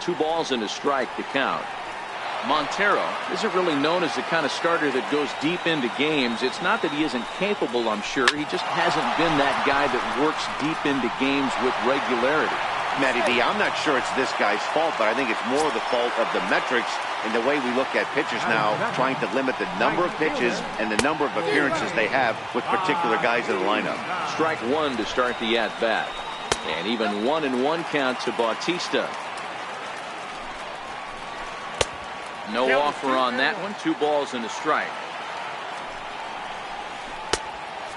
2 balls and a strike to count. Montero isn't really known as the kind of starter that goes deep into games. It's not that he isn't capable, I'm sure. He just hasn't been that guy that works deep into games with regularity. Matty D, I'm not sure it's this guy's fault, but I think it's more the fault of the metrics and the way we look at pitchers now, trying to limit the number of pitches and the number of appearances they have with particular guys in the lineup. Strike 1 to start the at-bat. And even 1-1 count to Bautista. No offer on that one. 2 balls and a strike.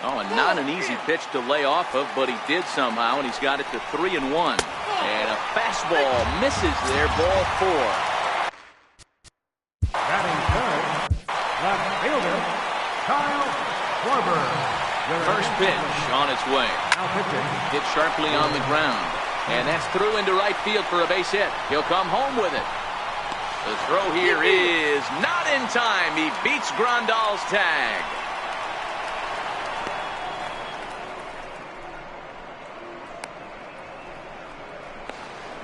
Oh, and not an easy pitch to lay off of, but he did somehow, and he's got it to 3-1. And a fastball misses there, ball 4. Batting third, left fielder, Kyle Schwarber. First pitch on its way. Now pitching. Hit sharply on the ground. And that's through into right field for a base hit. He'll come home with it. The throw here is not in time. He beats Grandal's tag.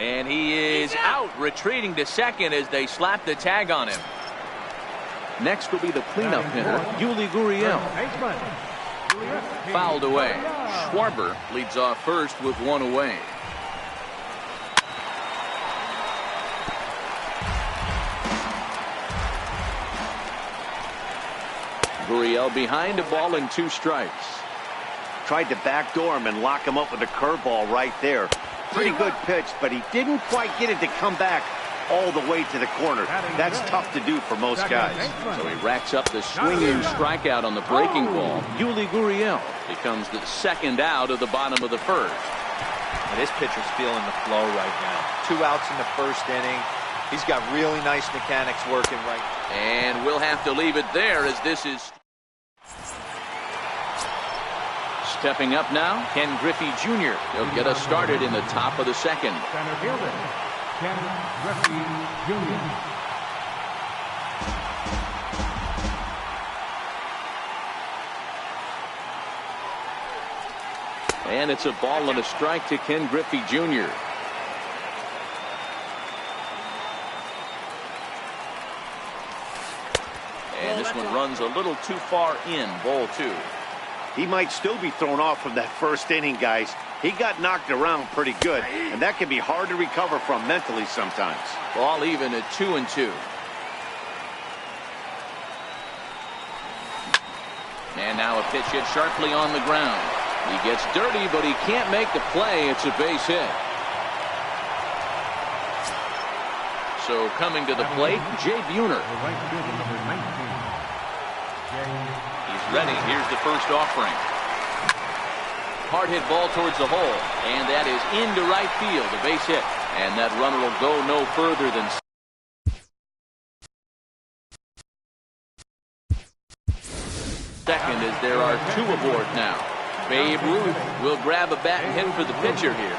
And he is out, retreating to second as they slap the tag on him. Next will be the cleanup hitter, Yuli Gurriel. Fouled away. Schwarber leads off first with 1 away. Gurriel behind, a ball and 2 strikes. Tried to backdoor him and lock him up with a curveball right there. Pretty good pitch, but he didn't quite get it to come back all the way to the corner. That's tough to do for most guys. So he racks up the swinging strikeout on the breaking ball. Yuli Gurriel becomes the second out of the bottom of the first. And this pitcher's feeling the flow right now. 2 outs in the first inning. He's got really nice mechanics working right now. And we'll have to leave it there as this is... Stepping up now, Ken Griffey Jr. He'll get us started in the top of the second. Center fielder, Ken Griffey Jr. And it's a ball and a strike to Ken Griffey Jr. And this one runs a little too far in, ball 2. He might still be thrown off from that first inning, guys. He got knocked around pretty good, and that can be hard to recover from mentally sometimes. Ball even at 2-2. And now a pitch hit sharply on the ground. He gets dirty, but he can't make the play. It's a base hit. So coming to the plate, Jay Buhner. He's ready. Here's the first offering. Hard hit ball towards the hole. And that is into right field, a base hit. And that runner will go no further than... Second, as there are 2 aboard now. Babe Ruth will grab a bat and hit for the pitcher here.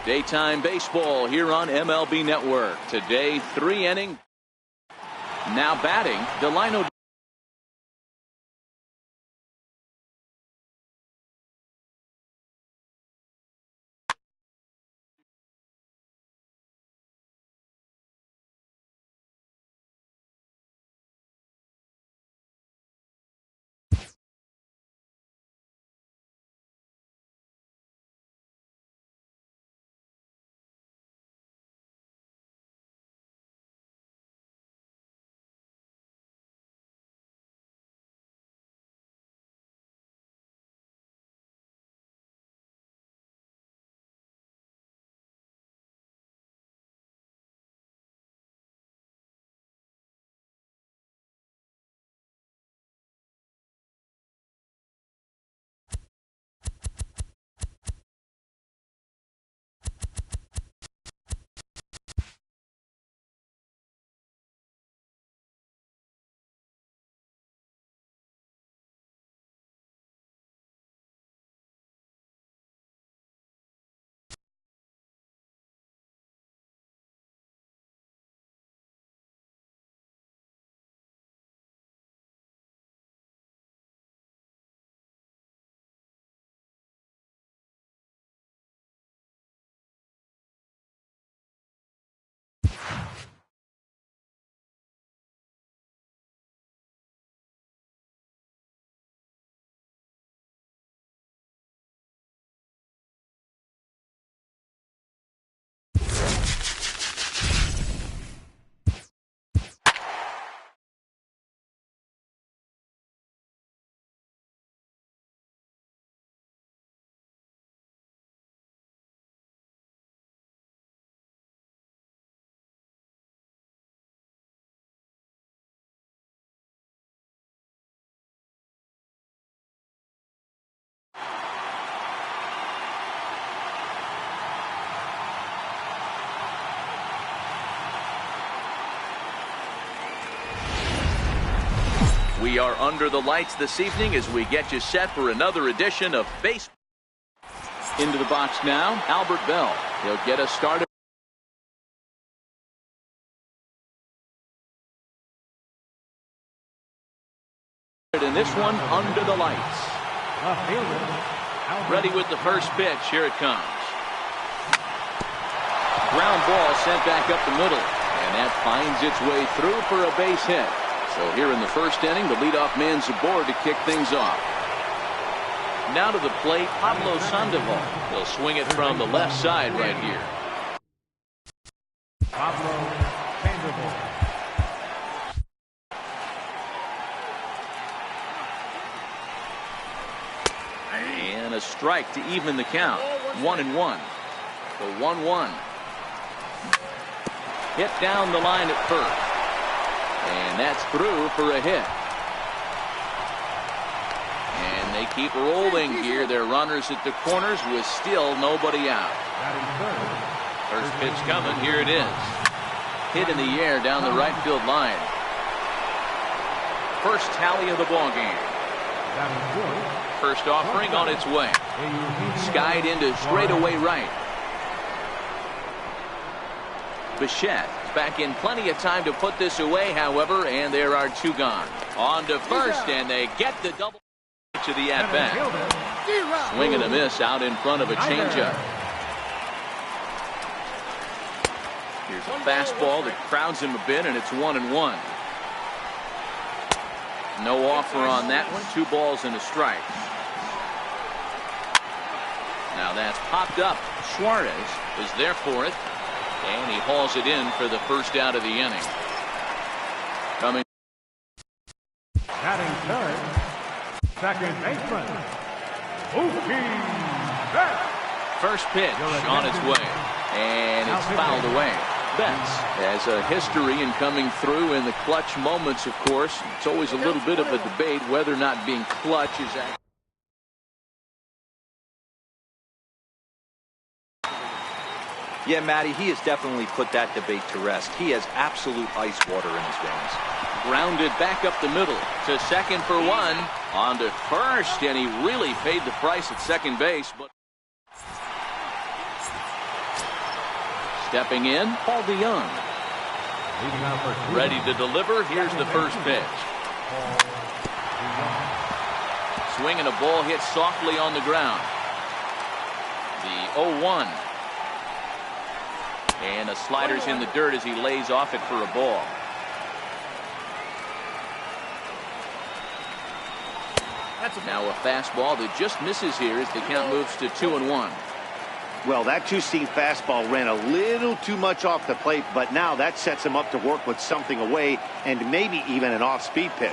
Daytime baseball here on MLB Network. Today, 3 inning. Now batting, Delino. We are under the lights this evening as we get you set for another edition of baseball. Into the box now, Albert Bell. He'll get us started. In this one, under the lights. Ready with the first pitch. Here it comes. Ground ball sent back up the middle. And that finds its way through for a base hit. So here in the first inning, the leadoff man's aboard to kick things off. Now to the plate, Pablo Sandoval. He'll swing it from the left side right here. Pablo Sandoval. And a strike to even the count. 1-1. The 1-1. Hit down the line at first. And that's through for a hit. And they keep rolling here. Their runners at the corners with still nobody out. First pitch coming. Here it is. Hit in the air down the right field line. First tally of the ball game. First offering on its way. Skied into straightaway right. Bichette back in plenty of time to put this away, however, and there are 2 gone. On to first, and they get the double to the at-bat. Swing and a miss out in front of a changeup. Here's a fastball that crowds him a bit, and it's 1-1. No offer on that one. 2 balls and a strike. Now that's popped up. Suarez is there for it. And he hauls it in for the first out of the inning. Coming. Batting third, second baseman, Mookie Betts. First pitch on its way. And it's fouled away. Betts has a history in coming through in the clutch moments, of course. It's always a little bit of a debate whether or not being clutch is actually. Yeah, Matty, he has definitely put that debate to rest. He has absolute ice water in his veins. Grounded back up the middle to second for 1. On to first, and he really paid the price at second base. But Stepping in, Paul DeYoung. Ready to deliver. Here's the first pitch. Swing and a ball hit softly on the ground. The 0-1. And a slider's in the dirt as he lays off it for a ball. Now a fastball that just misses here as the count moves to 2-1. Well, that two-seam fastball ran a little too much off the plate, but now that sets him up to work with something away and maybe even an off-speed pitch.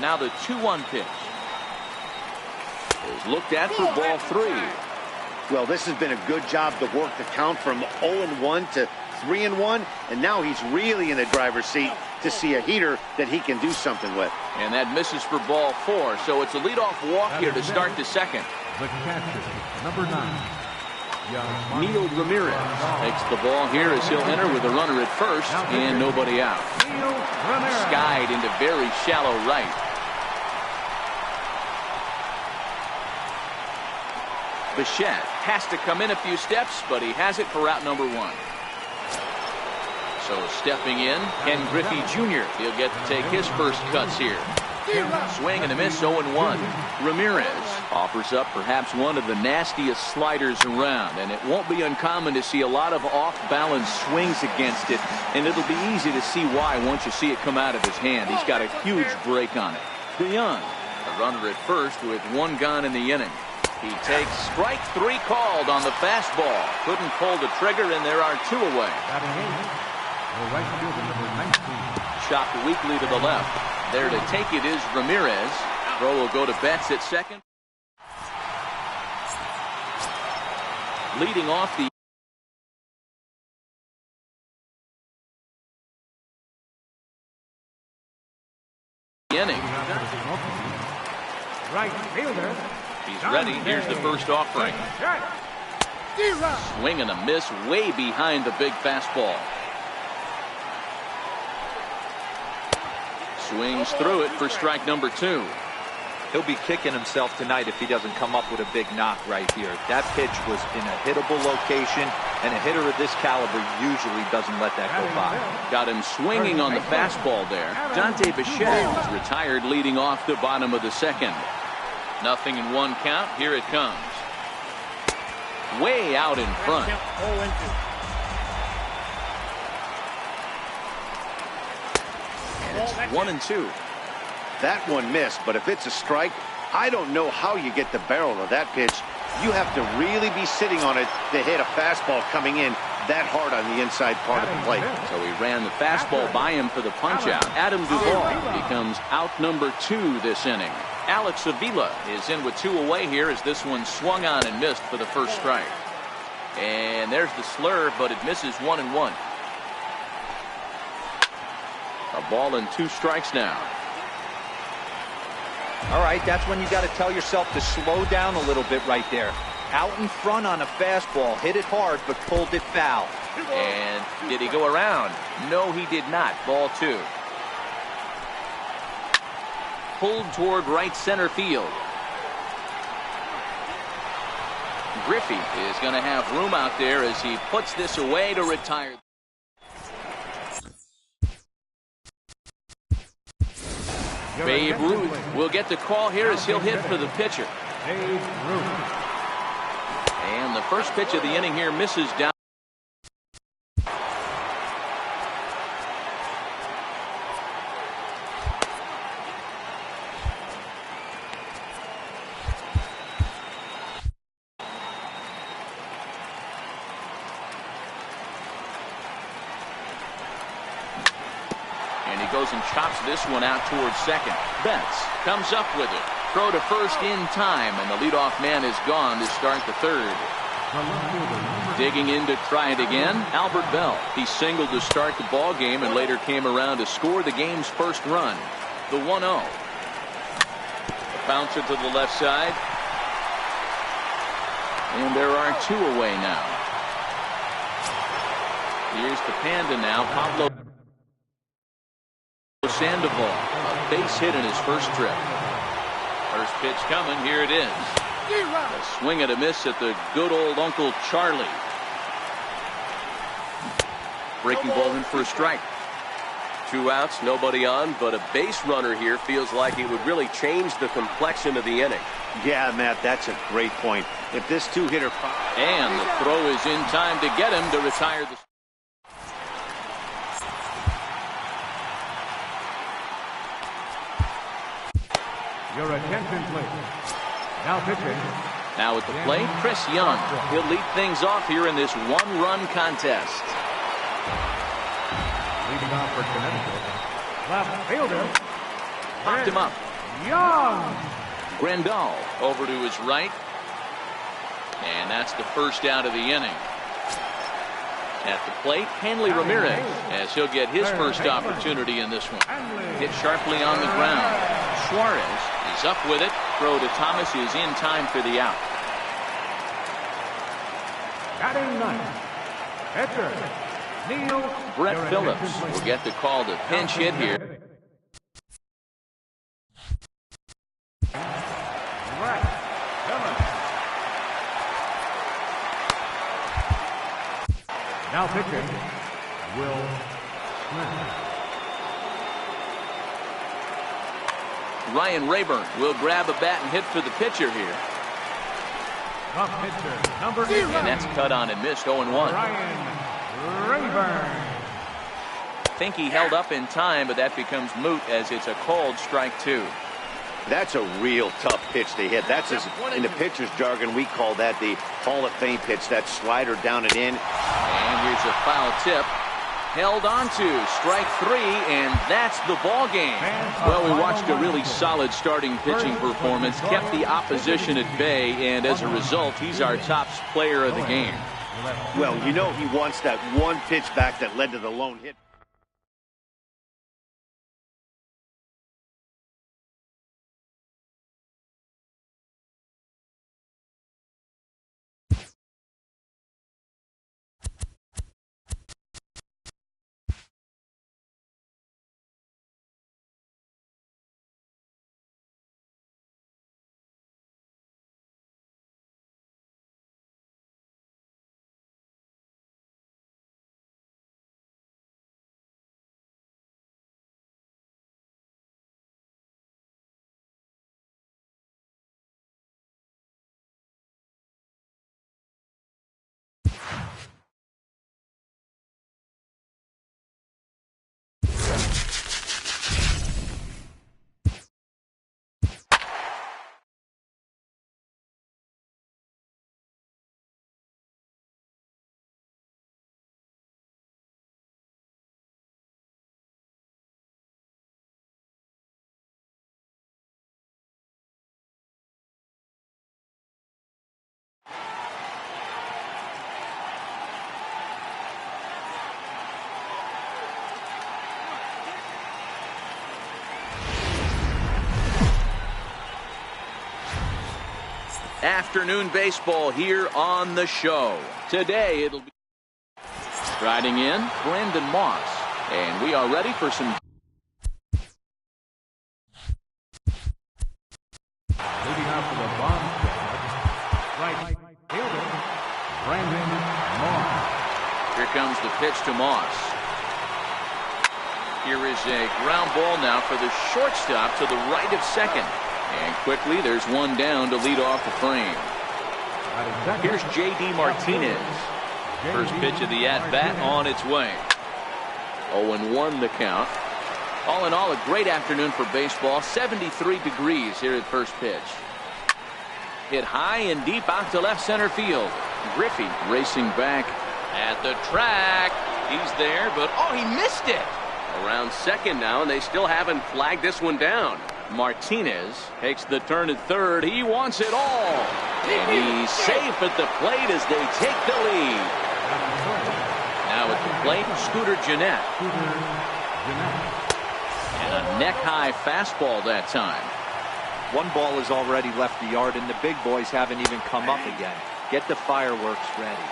Now the 2-1 pitch is looked at for ball 3. Well, this has been a good job to work the count from 0-1 to 3-1, and now he's really in the driver's seat to see a heater that he can do something with. And that misses for ball 4, so it's a leadoff walk here to start the second. The catcher, number 9. Neil Ramirez takes the ball here as he'll enter with a runner at first and nobody out. Skied into very shallow right. Bichette has to come in a few steps, but he has it for route number 1. So stepping in, Ken Griffey Jr. He'll get to take his first cuts here. Swing and a miss, 0-1. Ramirez offers up perhaps one of the nastiest sliders around, and it won't be uncommon to see a lot of off-balance swings against it, and it'll be easy to see why once you see it come out of his hand. He's got a huge break on it. DeYoung, a runner at first with 1 gone in the inning. He takes strike 3 called on the fastball. Couldn't pull the trigger, and there are 2 away. Chopped weakly to the left. There to take it is Ramirez. Throw will go to Betts at second. Leading off the inning. Right fielder. He's ready. Here's the first offering. Swing and a miss way behind the big fastball. Swings through it for strike number 2. He'll be kicking himself tonight if he doesn't come up with a big knock right here. That pitch was in a hittable location, and a hitter of this caliber usually doesn't let that go by. Got him swinging on the fastball there. Dante Bichette is retired leading off the bottom of the second. 0-1 count. Here it comes. Way out in front. And it's 1-2. That one missed, but if it's a strike, I don't know how you get the barrel of that pitch. You have to really be sitting on it to hit a fastball coming in that hard on the inside part of the plate. So he ran the fastball by him for the punch-out. Adam Duvall becomes out number 2 this inning. Alex Avila is in with 2 away here as this one swung on and missed for the first strike. And there's the slurve, but it misses 1-1. A ball and 2 strikes now. All right, that's when you got to tell yourself to slow down a little bit right there. Out in front on a fastball, hit it hard, but pulled it foul. And did he go around? No, he did not. Ball 2. Pulled toward right center field. Griffey is going to have room out there as he puts this away to retire. Babe Ruth will get the call here as he'll hit for the pitcher. And the first pitch of the inning here misses down. Goes and chops this one out towards second. Betts comes up with it. Throw to first in time, and the leadoff man is gone to start the third. Digging in to try it again, Albert Bell. He singled to start the ball game and later came around to score the game's first run. The 1-0. A bouncer to the left side. And there are 2 away now. Here's the Panda now, Pablo Sandoval, a base hit in his first trip. First pitch coming. Here it is. A swing and a miss at the good old Uncle Charlie. Breaking ball in for a strike. 2 outs, nobody on, but a base runner here feels like it would really change the complexion of the inning. Yeah, Matt, that's a great point. If this two-hitter... And the throw is in time to get him to retire the... Your attention, please. Now pitching. Now at the plate, Chris Young. He'll lead things off here in this one-run contest. Leading off for Connecticut. Left fielder. Popped him up. Young. Grandal over to his right. And that's the first out of the inning. At the plate, Hanley Ramirez, as he'll get his first opportunity in this one. Hit sharply on the ground. Suarez is up with it. Throw to Thomas is in time for the out. Batting ninth. Pitcher. Brett Phillips will get the call to pinch hit here. Now pitching, Will Smith. Ryan Rayburn will grab a bat and hit for the pitcher here. The pitcher, number 8. And that's cut on and missed, 0-1. Ryan Rayburn. Think he held up in time, but that becomes moot as it's a called strike 2. That's a real tough pitch to hit. That's in the pitcher's jargon, we call that the Hall of Fame pitch. That slider down and in. And here's a foul tip. Held on to strike 3, and that's the ball game. Well, we watched a really solid starting pitching performance, kept the opposition at bay, and as a result, he's our top player of the game. Well, you know he wants that one pitch back that led to the lone hit. Afternoon baseball here on the show. Today it'll be riding in Brandon Moss, and we are ready for some Leading out for the bomb squad. Right fielder, Brandon Moss. Here comes the pitch to Moss. Here is a ground ball now for the shortstop to the right of second. And quickly, there's one down to lead off the frame. Here's J.D. Martinez. First pitch of the at-bat on its way. 0-1 the count. All in all, a great afternoon for baseball. 73 degrees here at first pitch. Hit high and deep out to left center field. Griffey racing back at the track. He's there, but oh, he missed it. Around second now, and they still haven't flagged this one down. Martinez takes the turn at third. He wants it all. And he's safe at the plate as they take the lead. Now at the plate, Scooter Gennett. And a neck-high fastball that time. One ball has already left the yard, and the big boys haven't even come up again. Get the fireworks ready.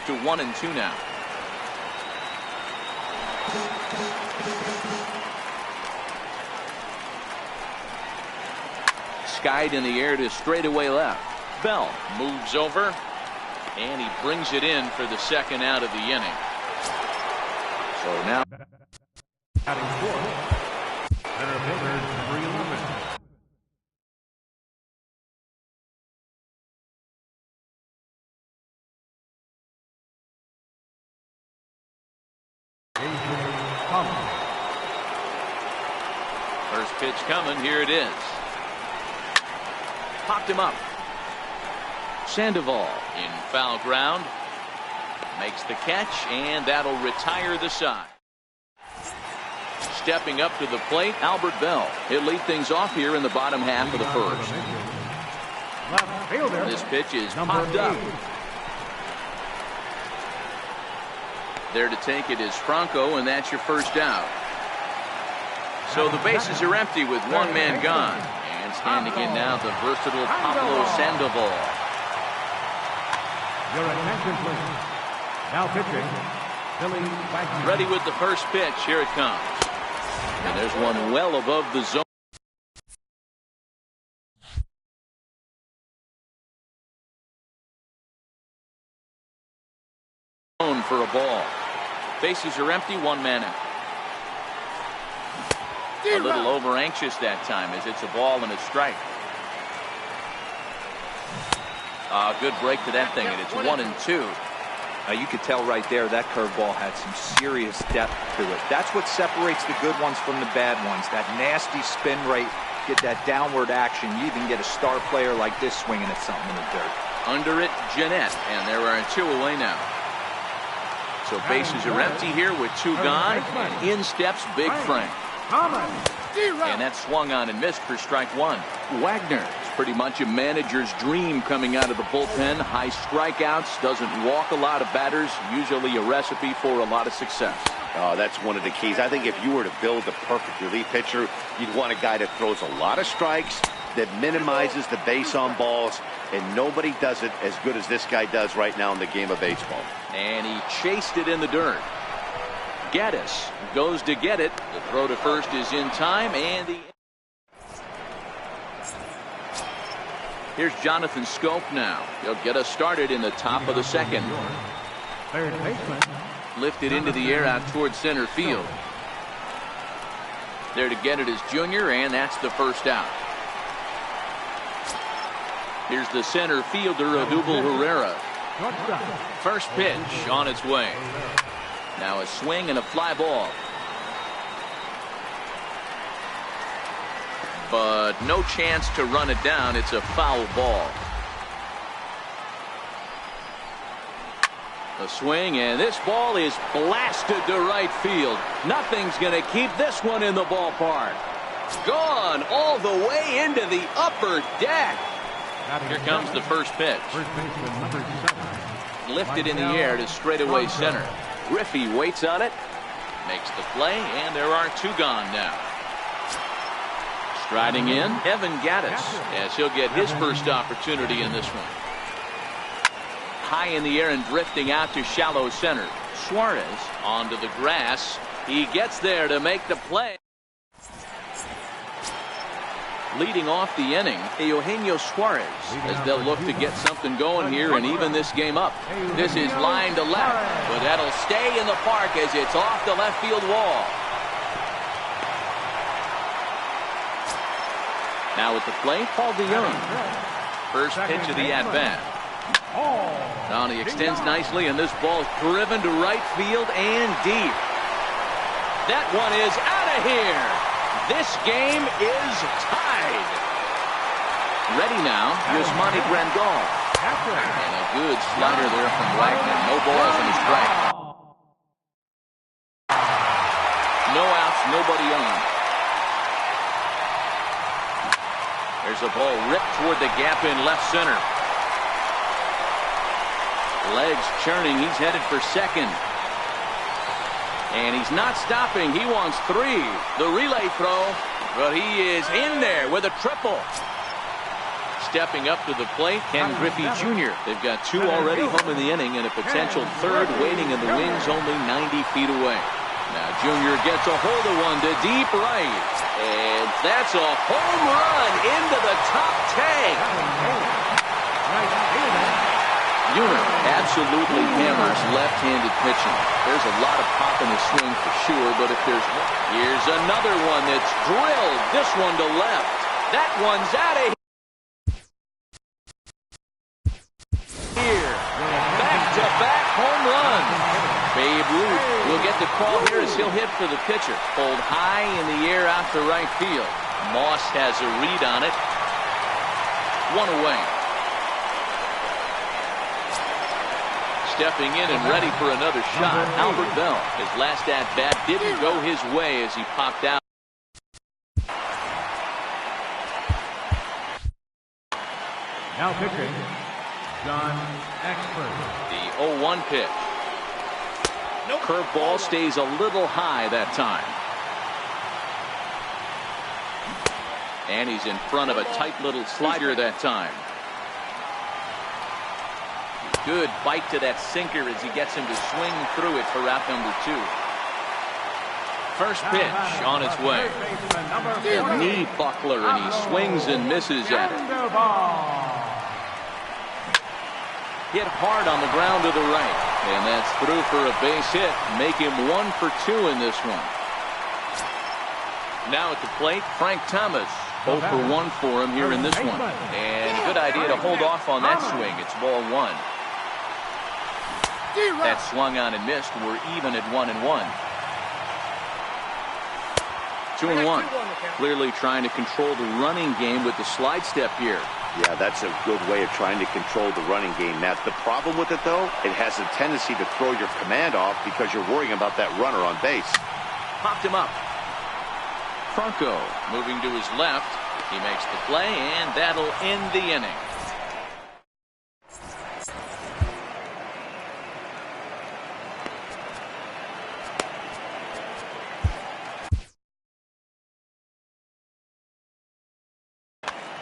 To 1-2 now. Skied in the air to straightaway left. Bell moves over, and he brings it in for the second out of the inning. So now Batting fourth, center fielder, number 11. First pitch coming. Here it is. Popped him up. Sandoval in foul ground. Makes the catch, and that'll retire the side. Stepping up to the plate, Albert Bell. He'll lead things off here in the bottom half of the first. Left fielder, This pitch is number popped up. 8. There to take it is Franco, and that's your first out. So the bases are empty with one man gone. And standing in now, the versatile Pablo Sandoval. Your attention, please. Now pitching, Billy Wagner. Ready with the first pitch. Here it comes. And there's one well above the zone. For a ball. Bases are empty, one man out. A little over anxious that time as it's a ball and a strike. Good break to that thing, and it's 1-2. You could tell right there that curveball had some serious depth to it. That's what separates the good ones from the bad ones. That nasty spin rate, get that downward action. You even get a star player like this swinging at something in the dirt. Under it, Jeanette, and there are 2 away now. So bases are empty here with 2 gone, and in steps Big Frank. And that swung on and missed for strike 1. Wagner is pretty much a manager's dream coming out of the bullpen. High strikeouts, doesn't walk a lot of batters, usually a recipe for a lot of success. Oh, that's one of the keys. I think if you were to build the perfect relief pitcher, you'd want a guy that throws a lot of strikes, that minimizes the base on balls, and nobody does it as good as this guy does right now in the game of baseball. And he chased it in the dirt. Gaddis goes to get it. The throw to first is in time, and here's Jonathan Scope now. He'll get us started in the top of the second. Third baseman. Lifted into the air out towards center field. There to get it is Junior, and that's the first out. Here's the center fielder, Odubel Herrera. First pitch on its way. Now a swing and a fly ball. But no chance to run it down. It's a foul ball. A swing, and this ball is blasted to right field. Nothing's going to keep this one in the ballpark. Gone all the way into the upper deck. Here comes the first pitch. First baseman, number 7. Lifted in the air to straightaway center. Griffey waits on it. Makes the play, and there are 2 gone now. Striding in, Evan Gaddis, as he'll get his first opportunity in this one. High in the air and drifting out to shallow center. Suarez onto the grass. He gets there to make the play. Leading off the inning, Eugenio Suarez, as they'll look to get something going here and even this game up. This is line to left, but that'll stay in the park as it's off the left field wall. Now at the plate, Paul DeYoung. First pitch of the at-bat. Now he extends nicely, and this ball is driven to right field and deep. That one is out of here. This game is tied. Ready now, Yasmani Grandal. And a good slider there from Wagner. No balls and a strike. No outs, nobody on. There's a ball ripped toward the gap in left center. Legs churning. He's headed for second. And he's not stopping. He wants 3. The relay throw. But he is in there with a triple. Stepping up to the plate, Ken Griffey Jr. They've got 2 already home in the inning and a potential 3rd waiting in the wings only 90 feet away. Now Junior gets a hold of one to deep right. And that's a home run into the top tag. Unit absolutely hammers left-handed pitching. There's a lot of pop in his swing for sure, but if there's one, here's another one that's drilled. This one to left. That one's out of here. Back-to-back home run. Babe Ruth will get the call here as he'll hit for the pitcher. Pulled high in the air out to right field. Moss has a read on it. One away. Stepping in and ready for another shot, Albert Bell. His last at-bat didn't go his way as he popped out. Now pitching, John Expert. The 0-1 pitch. Curveball stays a little high that time. And he's in front of a tight little slider that time. Good bite to that sinker as he gets him to swing through it for out number 2. First pitch on its way. A knee buckler, and he swings and misses at it. Hit hard on the ground to the right. And that's through for a base hit. Make him 1 for 2 in this one. Now at the plate, Frank Thomas. 0 for 1 for him here in this one. And good idea to hold off on that swing. It's ball 1. That swung on and missed. We're even at 1-1. 2-1. Clearly trying to control the running game with the slide step here. Yeah, that's a good way of trying to control the running game. Now, the problem with it, though, it has a tendency to throw your command off because you're worrying about that runner on base. Popped him up. Franco moving to his left. He makes the play, and that'll end the inning.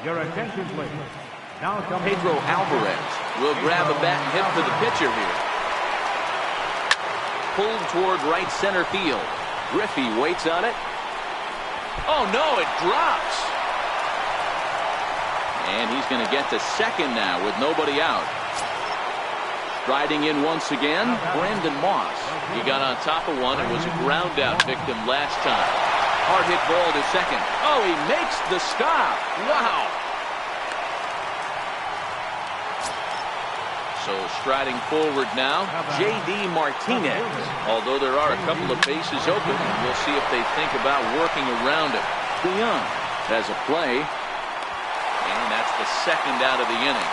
Your attention, please. Now Pedro Alvarez will grab a bat and hit for the pitcher here. Pulled toward right center field. Griffey waits on it. Oh no, it drops. And he's going to get to second now with nobody out. Striding in once again, Brandon Moss. He got on top of one and was a ground out victim last time. Hard hit ball to second. Oh, he makes the stop. Wow. So striding forward now, J.D. Martinez. Although there are a couple of bases open, we'll see if they think about working around it. DeYoung has a play. And that's the second out of the inning.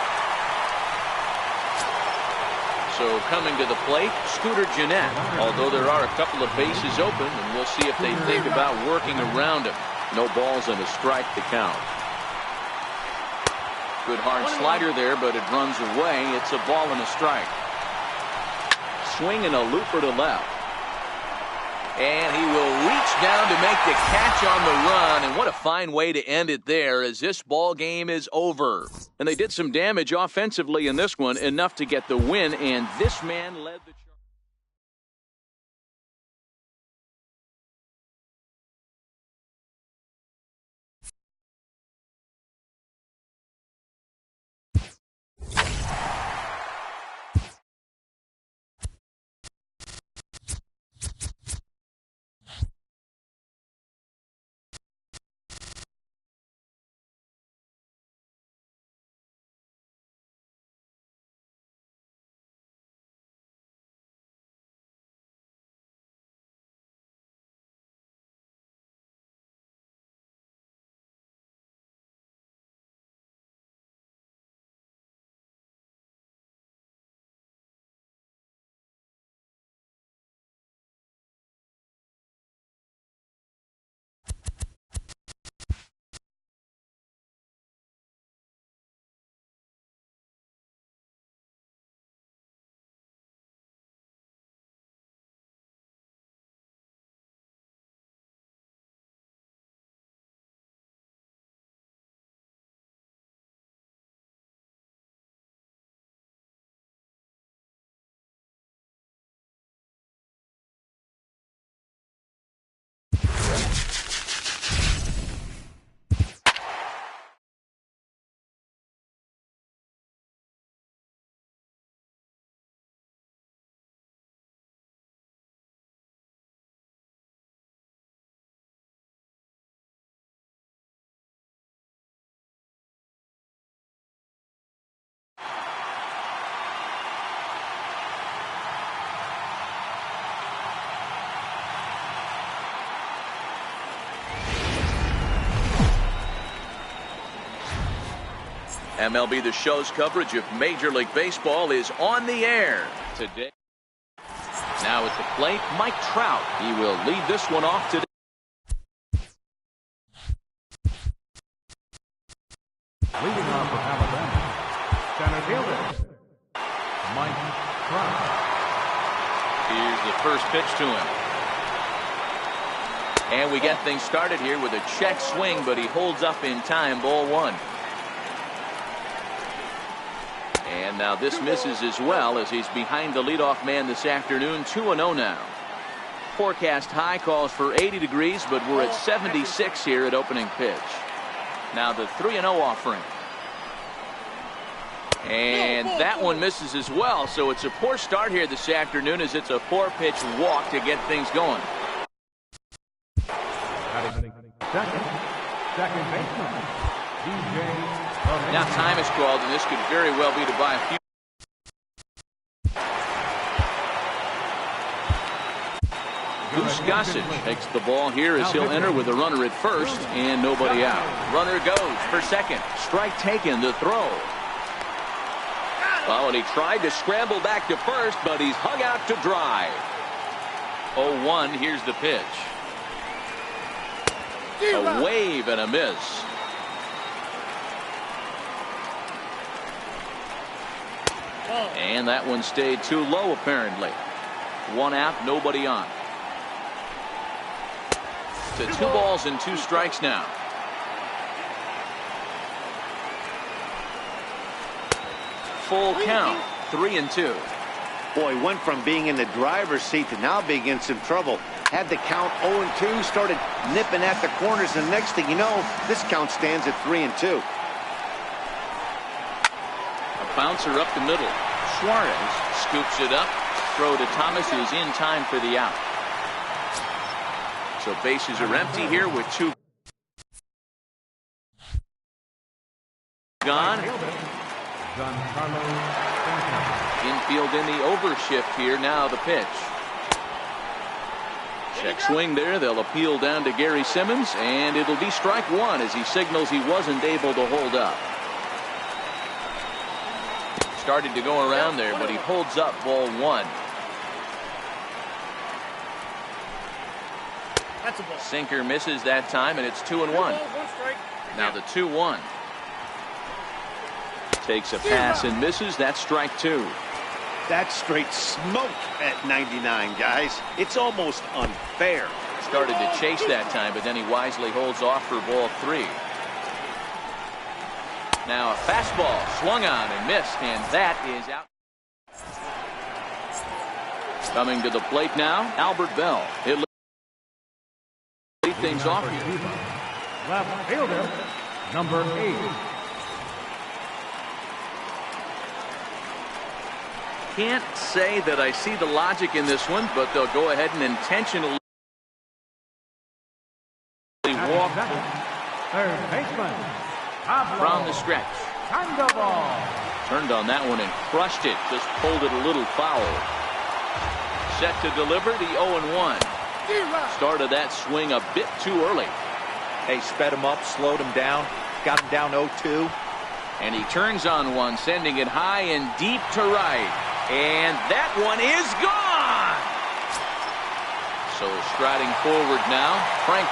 So coming to the plate, Scooter Gennett. Although there are a couple of bases open, and we'll see if they think about working around him. No balls and a strike to count. Good hard slider there, but it runs away. It's a ball and a strike. Swing and a looper to left. And he will reach down to make the catch on the run. And what a fine way to end it there, as this ball game is over. And they did some damage offensively in this one, enough to get the win. And this man led the MLB The Show's coverage of Major League Baseball is on the air today. Now at the plate, Mike Trout. He will lead this one off today. Leading off for Alabama, center fielder, Mike Trout. Here's the first pitch to him. And we get things started here with a check swing, but he holds up in time. Ball one. And now this misses as well as he's behind the leadoff man this afternoon. 2-0 now. Forecast high calls for 80 degrees, but we're at 76 here at opening pitch. Now the 3-0 offering. And that one misses as well, so it's a poor start here this afternoon as it's a 4-pitch walk to get things going. Second baseman, DJ. Now time is called, and this could very well be to buy a few. Goose Gossage takes the ball here as he'll enter with a runner at first and nobody out. Runner goes for second. Strike taken, the throw. Well, and he tried to scramble back to first, but he's hung out to dry. 0-1, here's the pitch. A wave and a miss. And that one stayed too low apparently. 1 out, nobody on. To 2 balls and 2 strikes now. Full count, 3-2. Boy, went from being in the driver's seat to now being in some trouble. Had the count 0-2, started nipping at the corners, and next thing you know, this count stands at 3-2. A bouncer up the middle. Suarez scoops it up. Throw to Thomas is in time for the out. So bases are empty here with 2 gone. Infield in the overshift here. Now the pitch. Check swing there. They'll appeal down to Gary Simmons, and it'll be strike 1 as he signals he wasn't able to hold up. Started to go around there, but he holds up. Ball 1. Sinker misses that time, and it's 2-1. Now the 2-1. Takes a pass and misses. That's strike 2. That's straight smoke at 99, guys. It's almost unfair. Started to chase that time, but then he wisely holds off for ball 3. Now a fastball swung on and missed, and that is out. Coming to the plate now, Albert Bell. He'll lead things off here. Left fielder, number 8. Can't say that I see the logic in this one, but they'll go ahead and intentionally walk Third baseman, from the stretch. Sandoval. Turned on that one and crushed it. Just pulled it a little foul. Set to deliver the 0-1. Started that swing a bit too early. Hey, sped him up, slowed him down, got him down 0-2. And he turns on one, sending it high and deep to right. And that one is gone. So striding forward now, Frank.